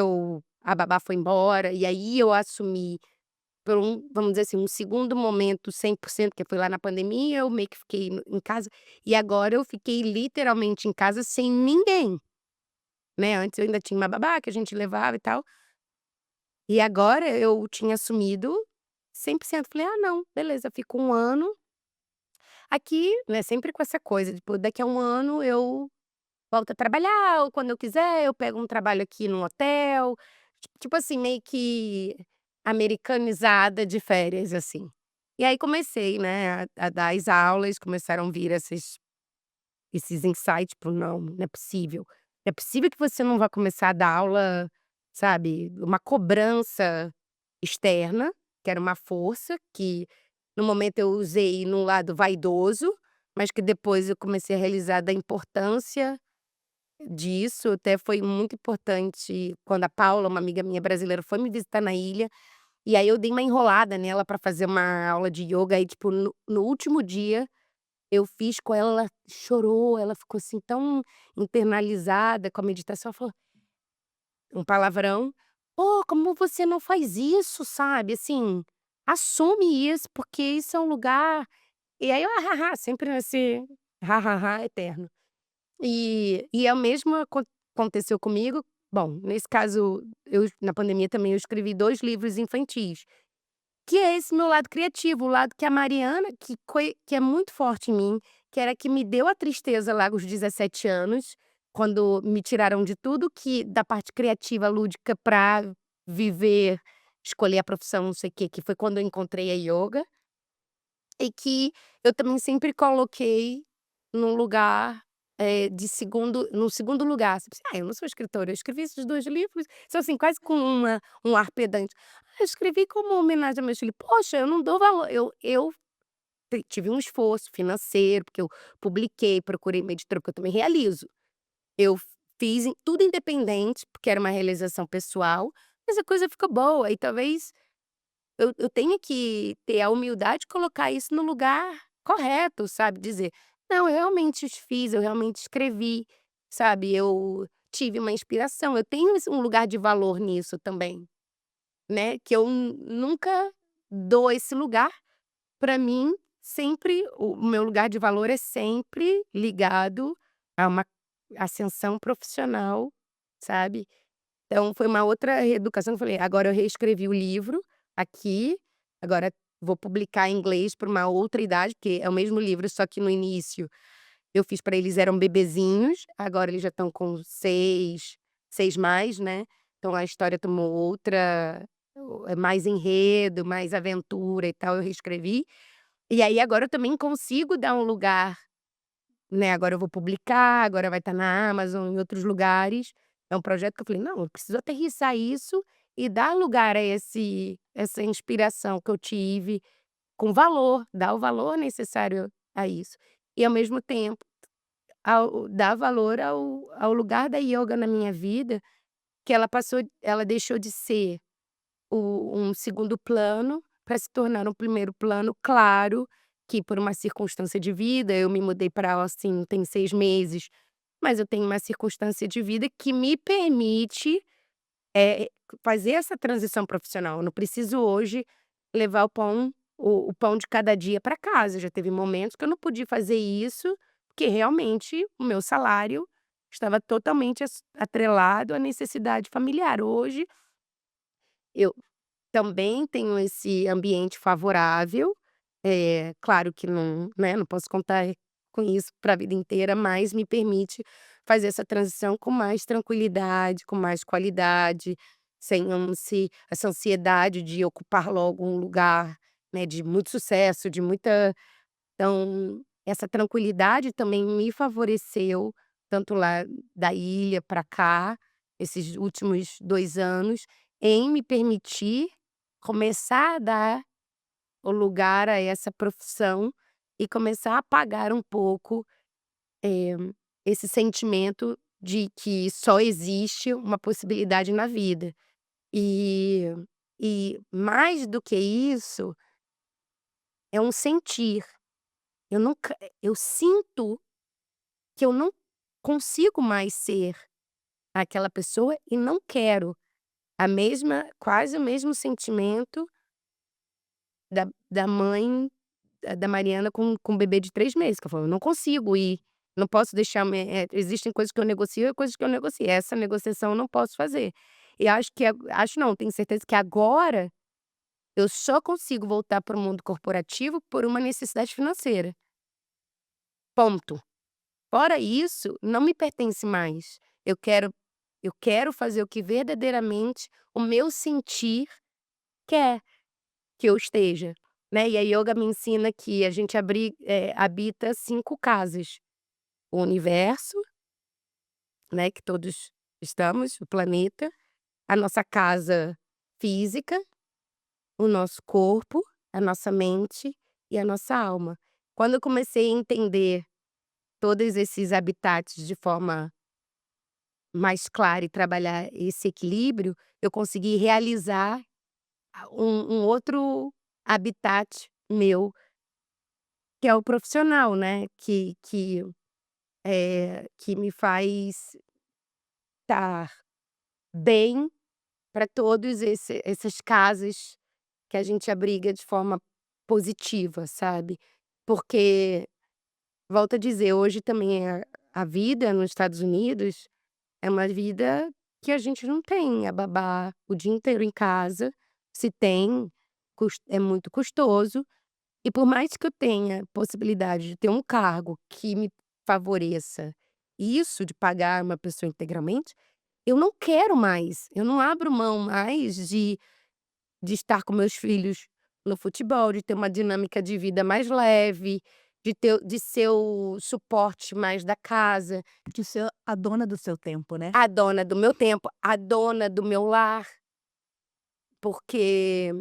a babá foi embora, e aí eu assumi por vamos dizer assim, um segundo momento 100% que foi lá na pandemia, eu meio que fiquei em casa, e agora eu fiquei literalmente em casa sem ninguém, né, antes eu ainda tinha uma babá que a gente levava e tal, e agora eu tinha assumido 100%, falei: "Ah não, beleza, fico um ano aqui", né, sempre com essa coisa, tipo, daqui a um ano eu volto a trabalhar ou quando eu quiser eu pego um trabalho aqui num hotel, tipo assim, meio que americanizada de férias, assim. E aí comecei, né, a dar as aulas, começaram a vir esses insights, tipo: "Não, não é possível. Não é possível que você não vá começar a dar aula", sabe, uma cobrança externa, que era uma força que no momento eu usei num lado vaidoso, mas que depois eu comecei a realizar da importância disso. Até foi muito importante quando a Paula, uma amiga minha brasileira, foi me visitar na ilha, e aí eu dei uma enrolada nela pra fazer uma aula de ioga, aí tipo no último dia eu fiz com ela, ela chorou, ela ficou assim tão internalizada com a meditação, ela falou um palavrão: "Pô, como você não faz isso, sabe, assim, assume isso, porque isso é um lugar". E aí eu sempre nesse eterno. E é o mesmo aconteceu comigo. Bom, nesse caso, eu na pandemia também eu escrevi 2 livros infantis. Que é esse meu lado criativo, o lado que a Mariana, que é muito forte em mim, que era que me deu a tristeza lá aos 17 anos, quando me tiraram de tudo que da parte criativa, lúdica pra viver, escolher a profissão, não sei o quê, que foi quando eu encontrei a ioga, e que eu também sempre coloquei num lugar, de segundo no segundo lugar, tipo assim: "Ah, eu não sou escritora, eu escrevi esses 2 livros", sou assim, quase com um ar pedante. "Ah, eu escrevi como homenagem ao meu filho". Poxa, eu não dou valor, eu tive um esforço financeiro, porque eu publiquei, procurei uma editora, porque eu também realizo. Eu fiz tudo independente, porque era uma realização pessoal, mas a coisa ficou boa e talvez eu tenho que ter a humildade de colocar isso no lugar correto, sabe, dizer: "Não, eu realmente fiz, eu realmente escrevi", sabe, eu tive uma inspiração, eu tenho um lugar de valor nisso também, né, que eu nunca dou esse lugar. Para mim, sempre o meu lugar de valor é sempre ligado a uma ascensão profissional, sabe. Então foi uma outra reeducação, eu falei: "Agora eu reescrevi o livro aqui, agora vou publicar em inglês para uma outra idade", porque é o mesmo livro, só que no início eu fiz para eles eram bebezinhos, agora eles já estão com 6 mais, né, então a história tomou outra mais enredo, mais aventura e tal, eu reescrevi. E aí agora eu também consigo dar um lugar, né, agora eu vou publicar, agora vai estar na Amazon, em outros lugares. É um projeto que eu falei: "Não, eu preciso aterrissar isso e dar lugar a essa inspiração que eu tive, com valor, dar o valor necessário a isso". E ao mesmo tempo, dar valor ao lugar da ioga na minha vida, que ela deixou de ser um segundo plano para se tornar um primeiro plano. Claro que por uma circunstância de vida, eu me mudei para Austin tem 6 meses, mas eu tenho uma circunstância de vida que me permite, eh, fazer essa transição profissional. Eu não preciso hoje levar o pão de cada dia para casa. Já teve momentos que eu não podia fazer isso, porque realmente o meu salário estava totalmente atrelado à necessidade familiar. Hoje eu também tenho esse ambiente favorável, claro que não, né, não posso contar com isso para a vida inteira, mas me permite fazer essa transição com mais tranquilidade, com mais qualidade, sem essa ansiedade de ocupar logo um lugar, né, de muito sucesso, de muita. Então, essa tranquilidade também me favoreceu, tanto lá da ilha para cá, esses últimos 2 anos, em me permitir começar a dar o lugar a essa profissão e começar a apagar um pouco, eh, esse sentimento de que só existe uma possibilidade na vida. E mais do que isso, é um sentir. Eu sinto que eu não consigo mais ser aquela pessoa e não quero. A mesma quase o mesmo sentimento da mãe da Mariana com o bebê de 3 meses, que ela falou: "Eu não consigo ir, não posso deixar existem coisas que eu negocio e coisas que eu negocio, essa negociação eu não posso fazer". E acho que acho não, tenho certeza que agora eu só consigo voltar para o mundo corporativo por uma necessidade financeira, ponto. fora isso, não me pertence mais. Eu quero eu quero fazer o que verdadeiramente o meu sentir quer que eu esteja, né. E a yoga me ensina que a gente habita 5 casas: o universo, né, que todos estamos, o planeta, a nossa casa física, o nosso corpo, a nossa mente e a nossa alma. Quando eu comecei a entender todos esses habitats de forma mais clara e trabalhar esse equilíbrio, eu consegui realizar um outro habitat meu, que é o profissional, né, que me faz estar bem para todos essas casas que a gente abriga de forma positiva, sabe. Porque, volto a dizer, hoje também a vida nos Estados Unidos é uma vida que a gente não tem a babá o dia inteiro em casa, se tem, é muito custoso, e por mais que eu tenha possibilidade de ter um cargo que me favoreça isso, de pagar uma pessoa integralmente, eu não quero mais, eu não abro mão mais de estar com meus filhos no futebol, de ter uma dinâmica de vida mais leve, de ser o suporte mais da casa, De ser a dona do seu tempo, né. a dona do meu tempo, a dona do meu lar, porque,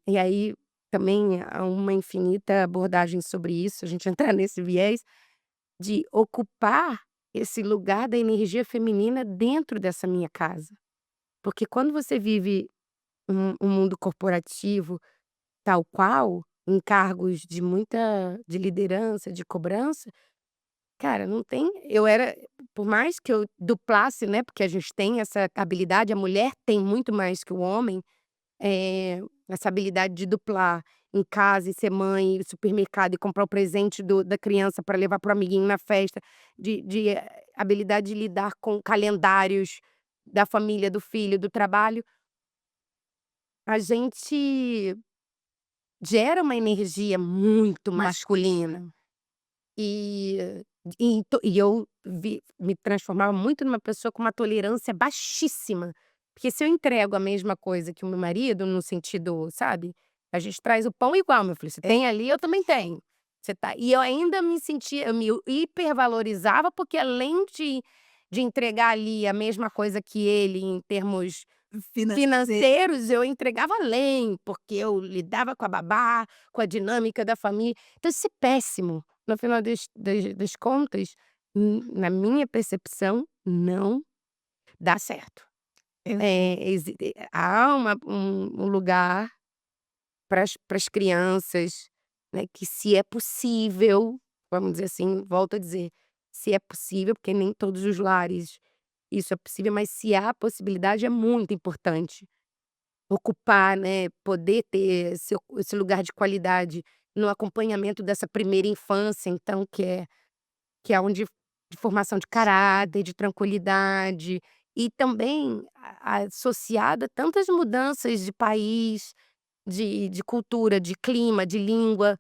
e aí também há uma infinita abordagem sobre isso, a gente entrar nesse viés de ocupar esse lugar da energia feminina dentro dessa minha casa. Porque quando você vive um mundo corporativo tal qual, em cargos de liderança, de cobrança, cara, não tem por mais que eu duplasse, né, porque a gente tem essa habilidade, a mulher tem muito mais que o homem, essa habilidade de duplar em casa e ser mãe, ir supermercado e comprar o presente da criança para levar para o amiguinho na festa, habilidade de lidar com calendários da família, do filho, do trabalho, a gente gera uma energia muito Mas masculina. E e eu me transformava muito numa pessoa com uma tolerância baixíssima, porque se eu entrego a mesma coisa que o meu marido, no sentido, sabe, a gente traz o pão igual, meu filho, você é tem ali, eu também tenho. Você tá e eu ainda me sentia, eu me hipervalorizava, porque além de entregar ali a mesma coisa que ele em termos financeiro. financeiros, eu entregava além, porque eu lidava com a babá, com a dinâmica da família. Então isso é péssimo. No final das contas, na minha percepção, não dá certo. Há um lugar para as crianças, né, que se é possível, vamos dizer assim, volto a dizer, se é possível, porque nem todos os lares isso é possível, mas se há a possibilidade é muito importante. Ocupar, né, poder ter esse lugar de qualidade no acompanhamento dessa primeira infância, então, que é onde de formação de caráter, de tranquilidade, e também associada a tantas mudanças de país, de cultura, de clima, de língua,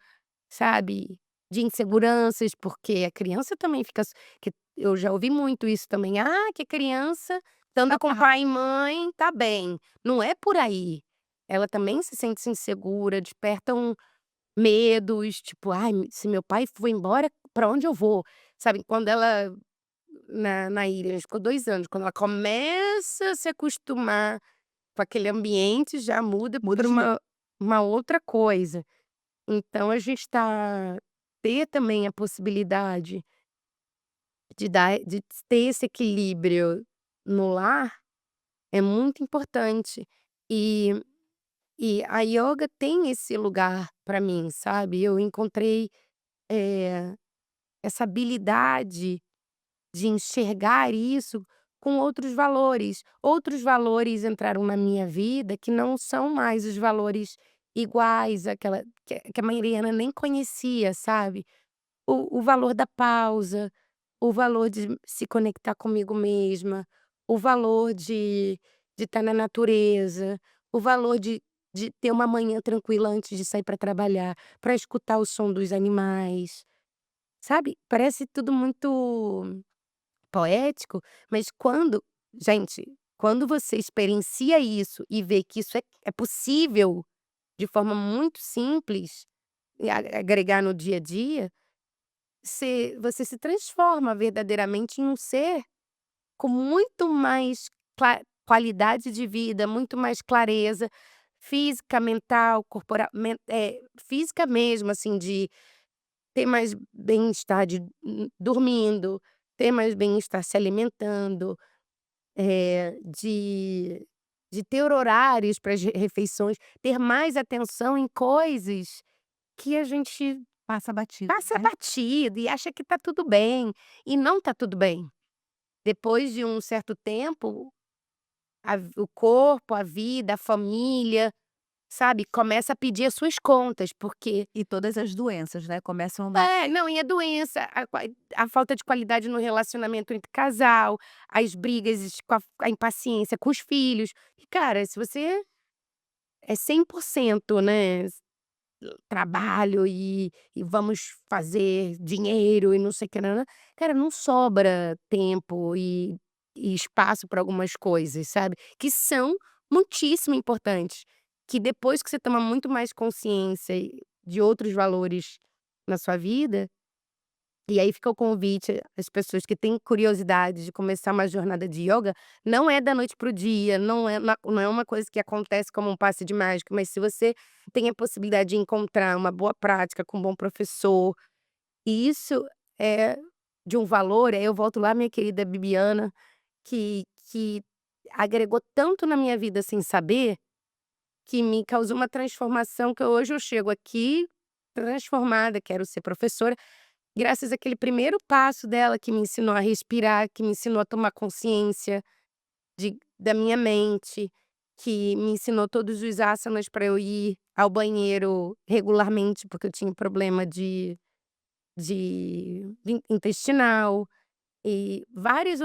sabe, de inseguranças, porque a criança também fica que eu já ouvi muito isso também: "Ah, que a criança estando com pai e mãe tá bem", não é por aí. Ela também se sente insegura, despertam medos, tipo: "Ai, se meu pai for embora, pra onde eu vou?", sabe, quando ela na ilha, a gente ficou 2 anos, quando ela começa a se acostumar com aquele ambiente, já muda Muda pra de uma outra coisa. Então a gente ter também a possibilidade de ter esse equilíbrio no lar é muito importante. E a yoga tem esse lugar para mim, sabe. Eu encontrei, eh, essa habilidade de enxergar isso com outros valores entraram na minha vida que não são mais os valores iguais àquela que a Mariana nem conhecia, sabe. O valor da pausa, o valor de se conectar comigo mesma, o valor de estar na natureza, o valor de ter uma manhã tranquila antes de sair para trabalhar, para escutar o som dos animais. sabe, parece tudo muito poético, mas quando você experiencia isso e vê que isso é possível de forma muito simples e agregar no dia a dia, você se transforma verdadeiramente em um ser com muito mais qualidade de vida, muito mais clareza física, mental, corporal, física mesmo, assim, de ter mais bem-estar de dormindo, ter mais bem-estar se alimentando, de ter horários para as refeições, ter mais atenção em coisas que a gente Passa batido, passa né. batido e acha que tá tudo bem, e não tá tudo bem. Depois de um certo tempo, o corpo, a vida, a família, sabe, começa a pedir as suas contas, porque E todas as doenças, né, começam. não, e a doença, a falta de qualidade no relacionamento entre casal, as brigas com a impaciência com os filhos. E cara, se você é 100%, né, trabalho e vamos fazer dinheiro e não sei o que nã cara, não sobra tempo e espaço para algumas coisas, sabe, que são muitíssimo importantes, que depois que você toma muito mais consciência de outros valores na sua vida, e aí fica o convite às pessoas que têm curiosidade de começar uma jornada de ioga, não é da noite para o dia, não é uma coisa que acontece como um passe de mágica, mas se você tem a possibilidade de encontrar uma boa prática com um bom professor, e isso é de um valor, aí eu volto lá minha querida Bibiana, que agregou tanto na minha vida sem saber, que me causou uma transformação que hoje eu chego aqui transformada, quero ser professora. Graças àquele primeiro passo dela que me ensinou a respirar, que me ensinou a tomar consciência da minha mente, que me ensinou todos os asanas para eu ir ao banheiro regularmente, porque eu tinha problema de intestinal e vários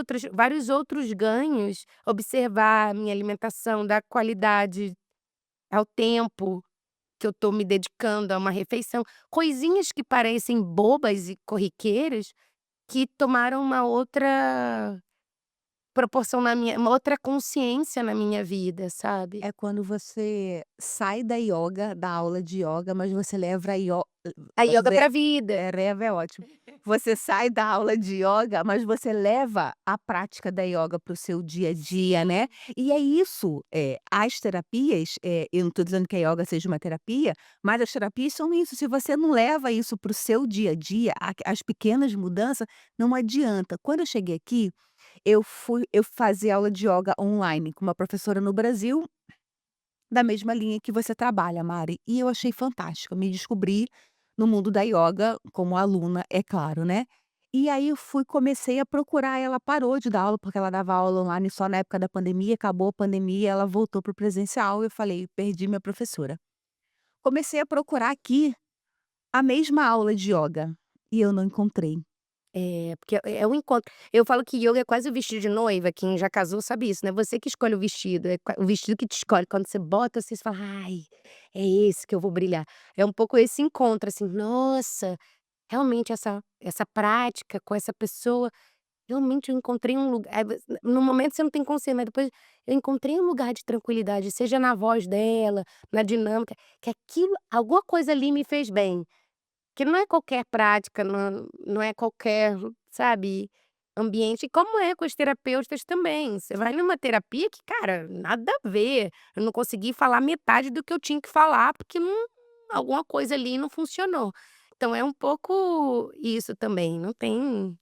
outros ganhos, observar a minha alimentação, dar qualidade ao tempo que eu estou me dedicando a uma refeição, coisinhas que parecem bobas e corriqueiras, que tomaram uma outra proporção na minha uma outra consciência na minha vida, sabe. É quando você sai da ioga, da aula de ioga, mas você leva a A ioga le pra vida. leva é ótimo. Você sai da aula de ioga, mas você leva a prática da ioga para o seu dia a dia, né. E é isso, as terapias, eu não estou dizendo que a ioga seja uma terapia, mas as terapias são isso, se você não leva isso para o seu dia a dia, as pequenas mudanças, não adianta. Quando eu cheguei aqui, eu fazia aula de ioga online com uma professora no Brasil, da mesma linha que você trabalha, Mari, e eu achei fantástico, me descobri no mundo da ioga como aluna, é claro, né. E aí eu comecei a procurar, ela parou de dar aula, porque ela dava aula online só na época da pandemia, acabou a pandemia, ela voltou para o presencial, eu falei: "Perdi minha professora". Comecei a procurar aqui a mesma aula de ioga, e eu não encontrei. É, porque é um encontro. Eu falo que ioga é quase o vestido de noiva, quem já casou sabe isso, né, você que escolhe o vestido, é o vestido que te escolhe, quando você bota, assim, você fala: "Ai, é esse que eu vou brilhar". É um pouco esse encontro, assim, nossa, realmente essa prática com essa pessoa, realmente eu encontrei um lugar no momento você não tem consciência, mas depois eu encontrei um lugar de tranquilidade, seja na voz dela, na dinâmica, que aquilo alguma coisa ali me fez bem. Que não é qualquer prática, não é qualquer, sabe, ambiente, como é com os terapeutas também. Você vai numa terapia que, cara, nada a ver, eu não consegui falar metade do que eu tinha que falar, porque alguma coisa ali não funcionou. Então é um pouco isso também, não tem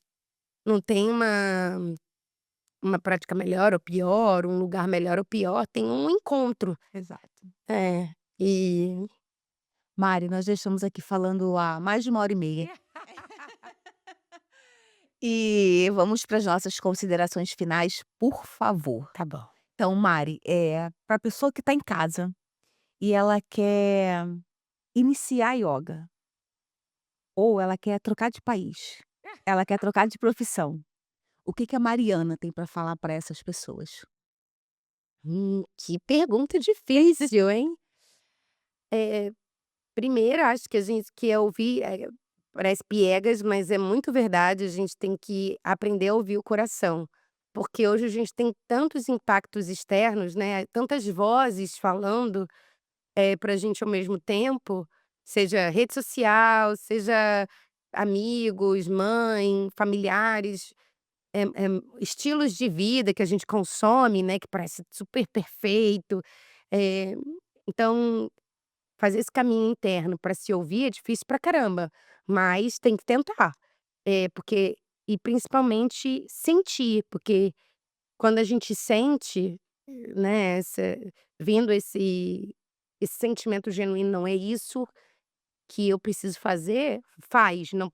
uma prática melhor ou pior, um lugar melhor ou pior, tem um encontro. Exato. É, e Mari, nós já estamos aqui falando há mais de 1h30. E vamos para as nossas considerações finais, por favor. tá bom. Então, Mari, para a pessoa que está em casa e ela quer iniciar ioga, ou ela quer trocar de país, ela quer trocar de profissão, o que que a Mariana tem para falar para essas pessoas? Que pergunta difícil, hein. Eh, primeiro acho que a gente que é ouvir, parece piegas, mas é muito verdade, a gente tem que aprender a ouvir o coração. Porque hoje a gente tem tantos impactos externos, né, tantas vozes falando, pra gente ao mesmo tempo, seja rede social, seja amigos, mãe, familiares, estilos de vida que a gente consome, né, que parece super perfeito. Eh, então, fazer esse caminho interno para se ouvir é difícil pra caramba, mas tem que tentar. Porque e principalmente sentir, porque quando a gente sente, né, vindo esse sentimento genuíno: "Não é isso que eu preciso fazer", faz, não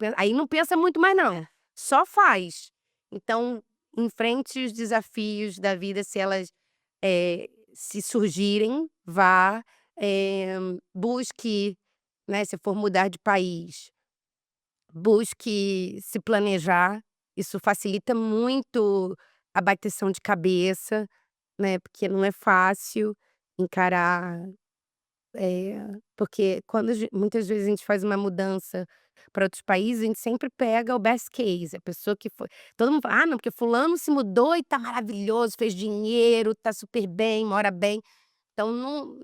pensa muito mais não, só faz. Então, enfrente os desafios da vida se elas, se surgirem, vá, busque, né, se for mudar de país, busque se planejar, isso facilita muito a bateção de cabeça, né, porque não é fácil encarar, porque quando muitas vezes a gente faz uma mudança para outros países, a gente sempre pega o best case, a pessoa que foi todo mundo fala: "Ah, não, porque fulano se mudou e tá maravilhoso, fez dinheiro, tá super bem, mora bem". Então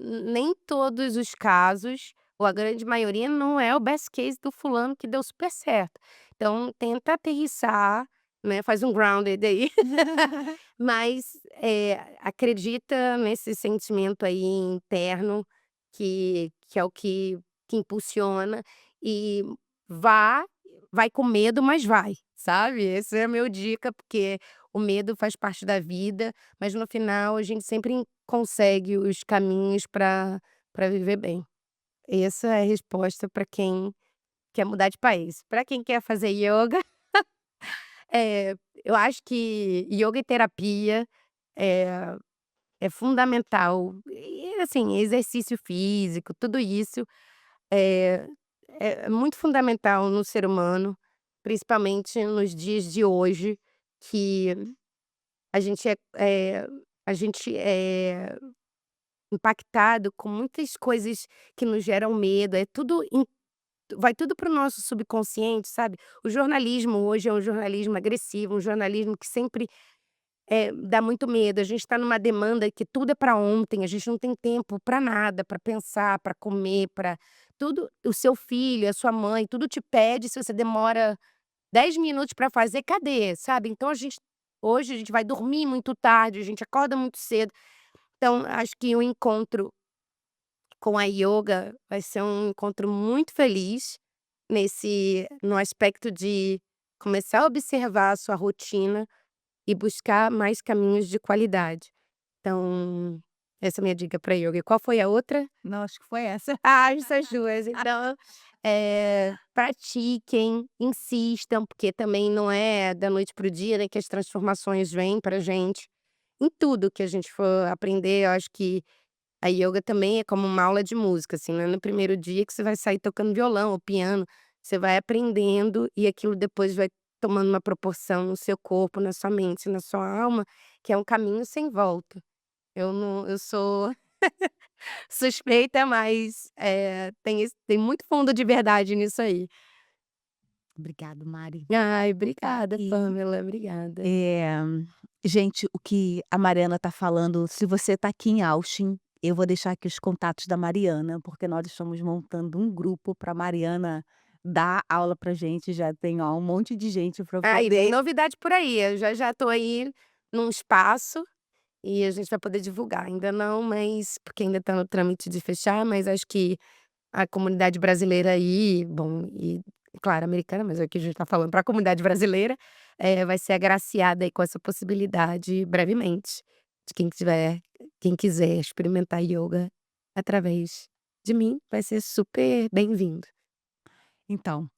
nem todos os casos, ou a grande maioria, não é o best case do fulano que deu super certo. Então tenta aterrissar, né, faz um grounded aí, mas, acredita nesse sentimento aí interno que é o que impulsiona e vá vai com medo, mas vai, sabe. Esse é a meu dica, porque o medo faz parte da vida, mas no final a gente sempre consegue os caminhos para viver bem. Essa é a resposta para quem quer mudar de país. Para quem quer fazer ioga, eu acho que ioga e terapia é é fundamental. E, assim, exercício físico, tudo isso é é muito fundamental no ser humano, principalmente nos dias de hoje, que a gente a gente é impactado com muitas coisas que nos geram medo, é tudo vai tudo para o nosso subconsciente, sabe. O jornalismo hoje é um jornalismo agressivo, um jornalismo que sempre, dá muito medo. A gente está numa demanda que tudo é para ontem, a gente não tem tempo para nada, para pensar, para comer, para tudo. O seu filho, a sua mãe, tudo te pede, se você demora 10 minutos para fazer, cadê, sabe. Então hoje a gente vai dormir muito tarde, a gente acorda muito cedo. Então acho que o encontro com a ioga vai ser um encontro muito feliz, no aspecto de começar a observar a sua rotina e buscar mais caminhos de qualidade. Então, essa é a minha dica para ioga. E qual foi a outra? Não, acho que foi essa. Ah, essas 2. Então, pratiquem, insistam, porque também não é da noite para o dia, né, que as transformações vêm pra gente. Em tudo que a gente for aprender, eu acho que a ioga também é como uma aula de música, assim, não é no primeiro dia que você vai sair tocando violão ou piano, você vai aprendendo e aquilo depois vai tomando uma proporção no seu corpo, na sua mente, na sua alma, que é um caminho sem volta. Eu sou suspeita, mas, tem muito fundo de verdade nisso aí. Obrigado, Mari. Ai, obrigada, E, Pamela, obrigada. eh, gente, o que a Mariana tá falando, se você tá aqui em Austin, eu vou deixar aqui os contatos da Mariana, porque nós estamos montando um grupo pra Mariana dar aula pra gente, já tem, ó, um monte de gente pra Ah, e vem poder. novidade por aí, eu já tô aí num espaço. E a gente vai poder divulgar, ainda não, mas porque ainda está no trâmite de fechar, mas acho que a comunidade brasileira aí, bom, e claro, americana, mas aqui a gente está falando para a comunidade brasileira, vai ser agraciada aí com essa possibilidade brevemente, de quem quiser experimentar ioga através de mim, vai ser super bem-vindo. Então,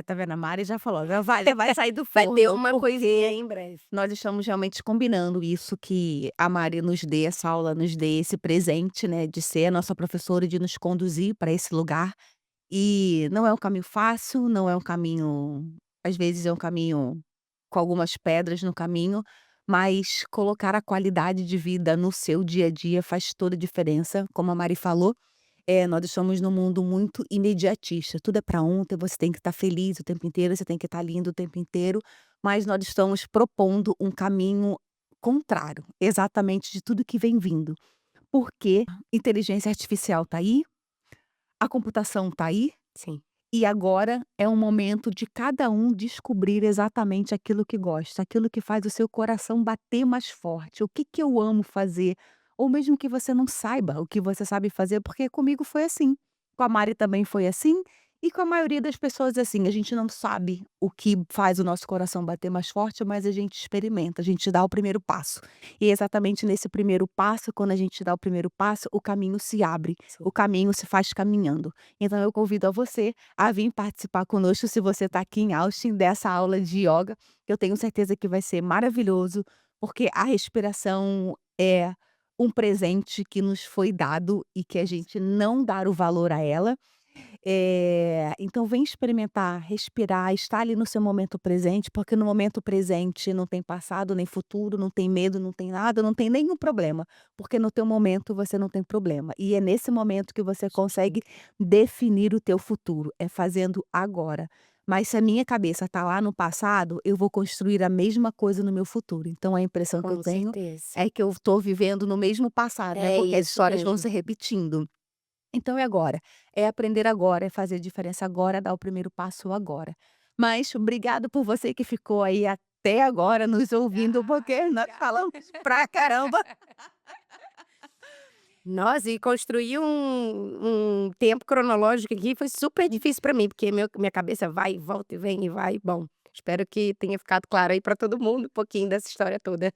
tá vendo, a Mari já falou, já vai sair do Vai ter forno, uma coisinha porque aí em breve. nós estamos realmente combinando isso, que a Mari nos dê essa aula, nos dê esse presente, né, de ser a nossa professora e de nos conduzir para esse lugar. E não é um caminho fácil, não é um caminho, às vezes é um caminho com algumas pedras no caminho, mas colocar a qualidade de vida no seu dia a dia faz toda a diferença, como a Mari falou. Nós estamos num mundo muito imediatista, tudo é para ontem, você tem que estar feliz o tempo inteiro, você tem que estar lindo o tempo inteiro, mas nós estamos propondo um caminho contrário, exatamente de tudo que vem vindo. Porque inteligência artificial está aí, a computação está aí, Sim, e agora é um momento de cada um descobrir exatamente aquilo que gosta, aquilo que faz o seu coração bater mais forte. O que que eu amo fazer? Ou mesmo que você não saiba o que você sabe fazer, porque comigo foi assim. Com a Mari também foi assim. E com a maioria das pessoas é assim. A gente não sabe o que faz o nosso coração bater mais forte, mas a gente experimenta, a gente dá o primeiro passo. E exatamente nesse primeiro passo, quando a gente dá o primeiro passo, o caminho se abre, sim. o caminho se faz caminhando. Então eu convido a você a vir participar conosco, se você está aqui em Austin, dessa aula de ioga, que eu tenho certeza que vai ser maravilhoso, porque a respiração é um presente que nos foi dado e que a gente não dar o valor a ela. Então vem experimentar, respirar, estar ali no seu momento presente, porque no momento presente não tem passado nem futuro, não tem medo, não tem nada, não tem nenhum problema, porque no teu momento você não tem problema. E é nesse momento que você consegue definir o teu futuro, é fazendo agora. Mas se a minha cabeça está lá no passado, eu vou construir a mesma coisa no meu futuro. Então a impressão que eu Com tenho certeza. é que eu estou vivendo no mesmo passado, né, É porque as isso histórias vão mesmo. se repetindo. Então é agora, é aprender agora, é fazer diferença agora, dar o primeiro passo agora. Mas obrigado por você que ficou aí até agora nos ouvindo, Ah, porque nós obrigada. falamos pra caramba. Nossa, e construir um tempo cronológico aqui foi super difícil para mim, porque minha cabeça vai e volta e vem e vai. Bom, espero que tenha ficado claro aí para todo mundo um pouquinho dessa história toda.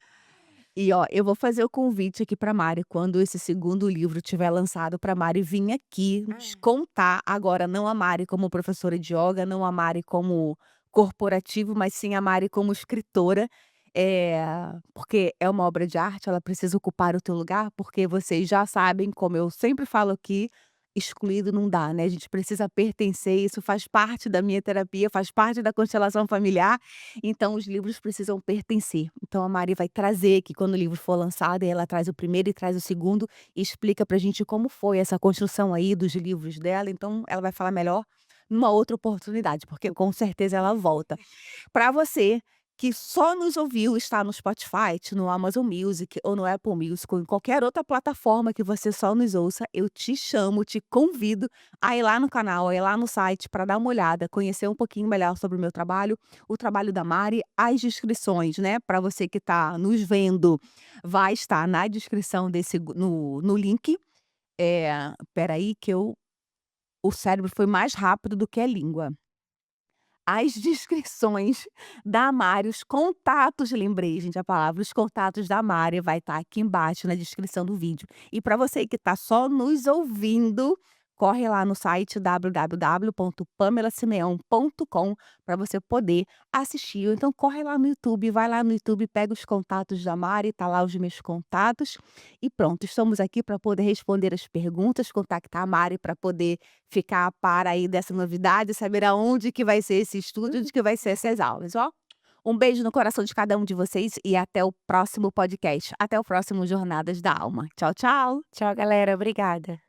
E ó, eu vou fazer o convite aqui pra Mari, quando esse segundo livro tiver lançado, pra Mari vir aqui nos Ah. contar, agora não a Mari como professora de ioga, não a Mari como corporativo, mas sim a Mari como escritora, porque é uma obra de arte, ela precisa ocupar o teu lugar, porque vocês já sabem, como eu sempre falo aqui, excluído não dá, né, a gente precisa pertencer, isso faz parte da minha terapia, faz parte da constelação familiar, então os livros precisam pertencer. Então a Mari vai trazer que quando o livro for lançado, e ela traz o primeiro e traz o segundo, e explica pra gente como foi essa construção aí dos livros dela, então ela vai falar melhor numa outra oportunidade, porque com certeza ela volta. Para você que só nos ouviu, está no Spotify, no Amazon Music ou no Apple Music ou em qualquer outra plataforma que você só nos ouça, eu te chamo, te convido a ir lá no canal, a ir lá no site para dar uma olhada, conhecer um pouquinho melhor sobre o trabalho da Mari, as descrições, né, para você que está nos vendo, vai estar na descrição desse no link. Espera aí que o cérebro foi mais rápido do que a língua. As descrições da Mari, os contatos, lembrei gente a palavra, os contatos da Mari vai estar aqui embaixo na descrição do vídeo. E para você que está só nos ouvindo, corre lá no site www.pamelasimeon.com para você poder assistir. Ou então corre lá no YouTube, vai lá no YouTube, pega os contatos da Mari, tá lá os meus contatos e pronto, estamos aqui para poder responder as perguntas, contactar a Mari para poder ficar a par aí dessa novidade, saber aonde que vai ser esse estudo, onde que vai ser essas aulas, ó. Um beijo no coração de cada um de vocês e até o próximo podcast. Até o próximo Jornadas da Alma. Tchau, tchau. Tchau, galera. Obrigada.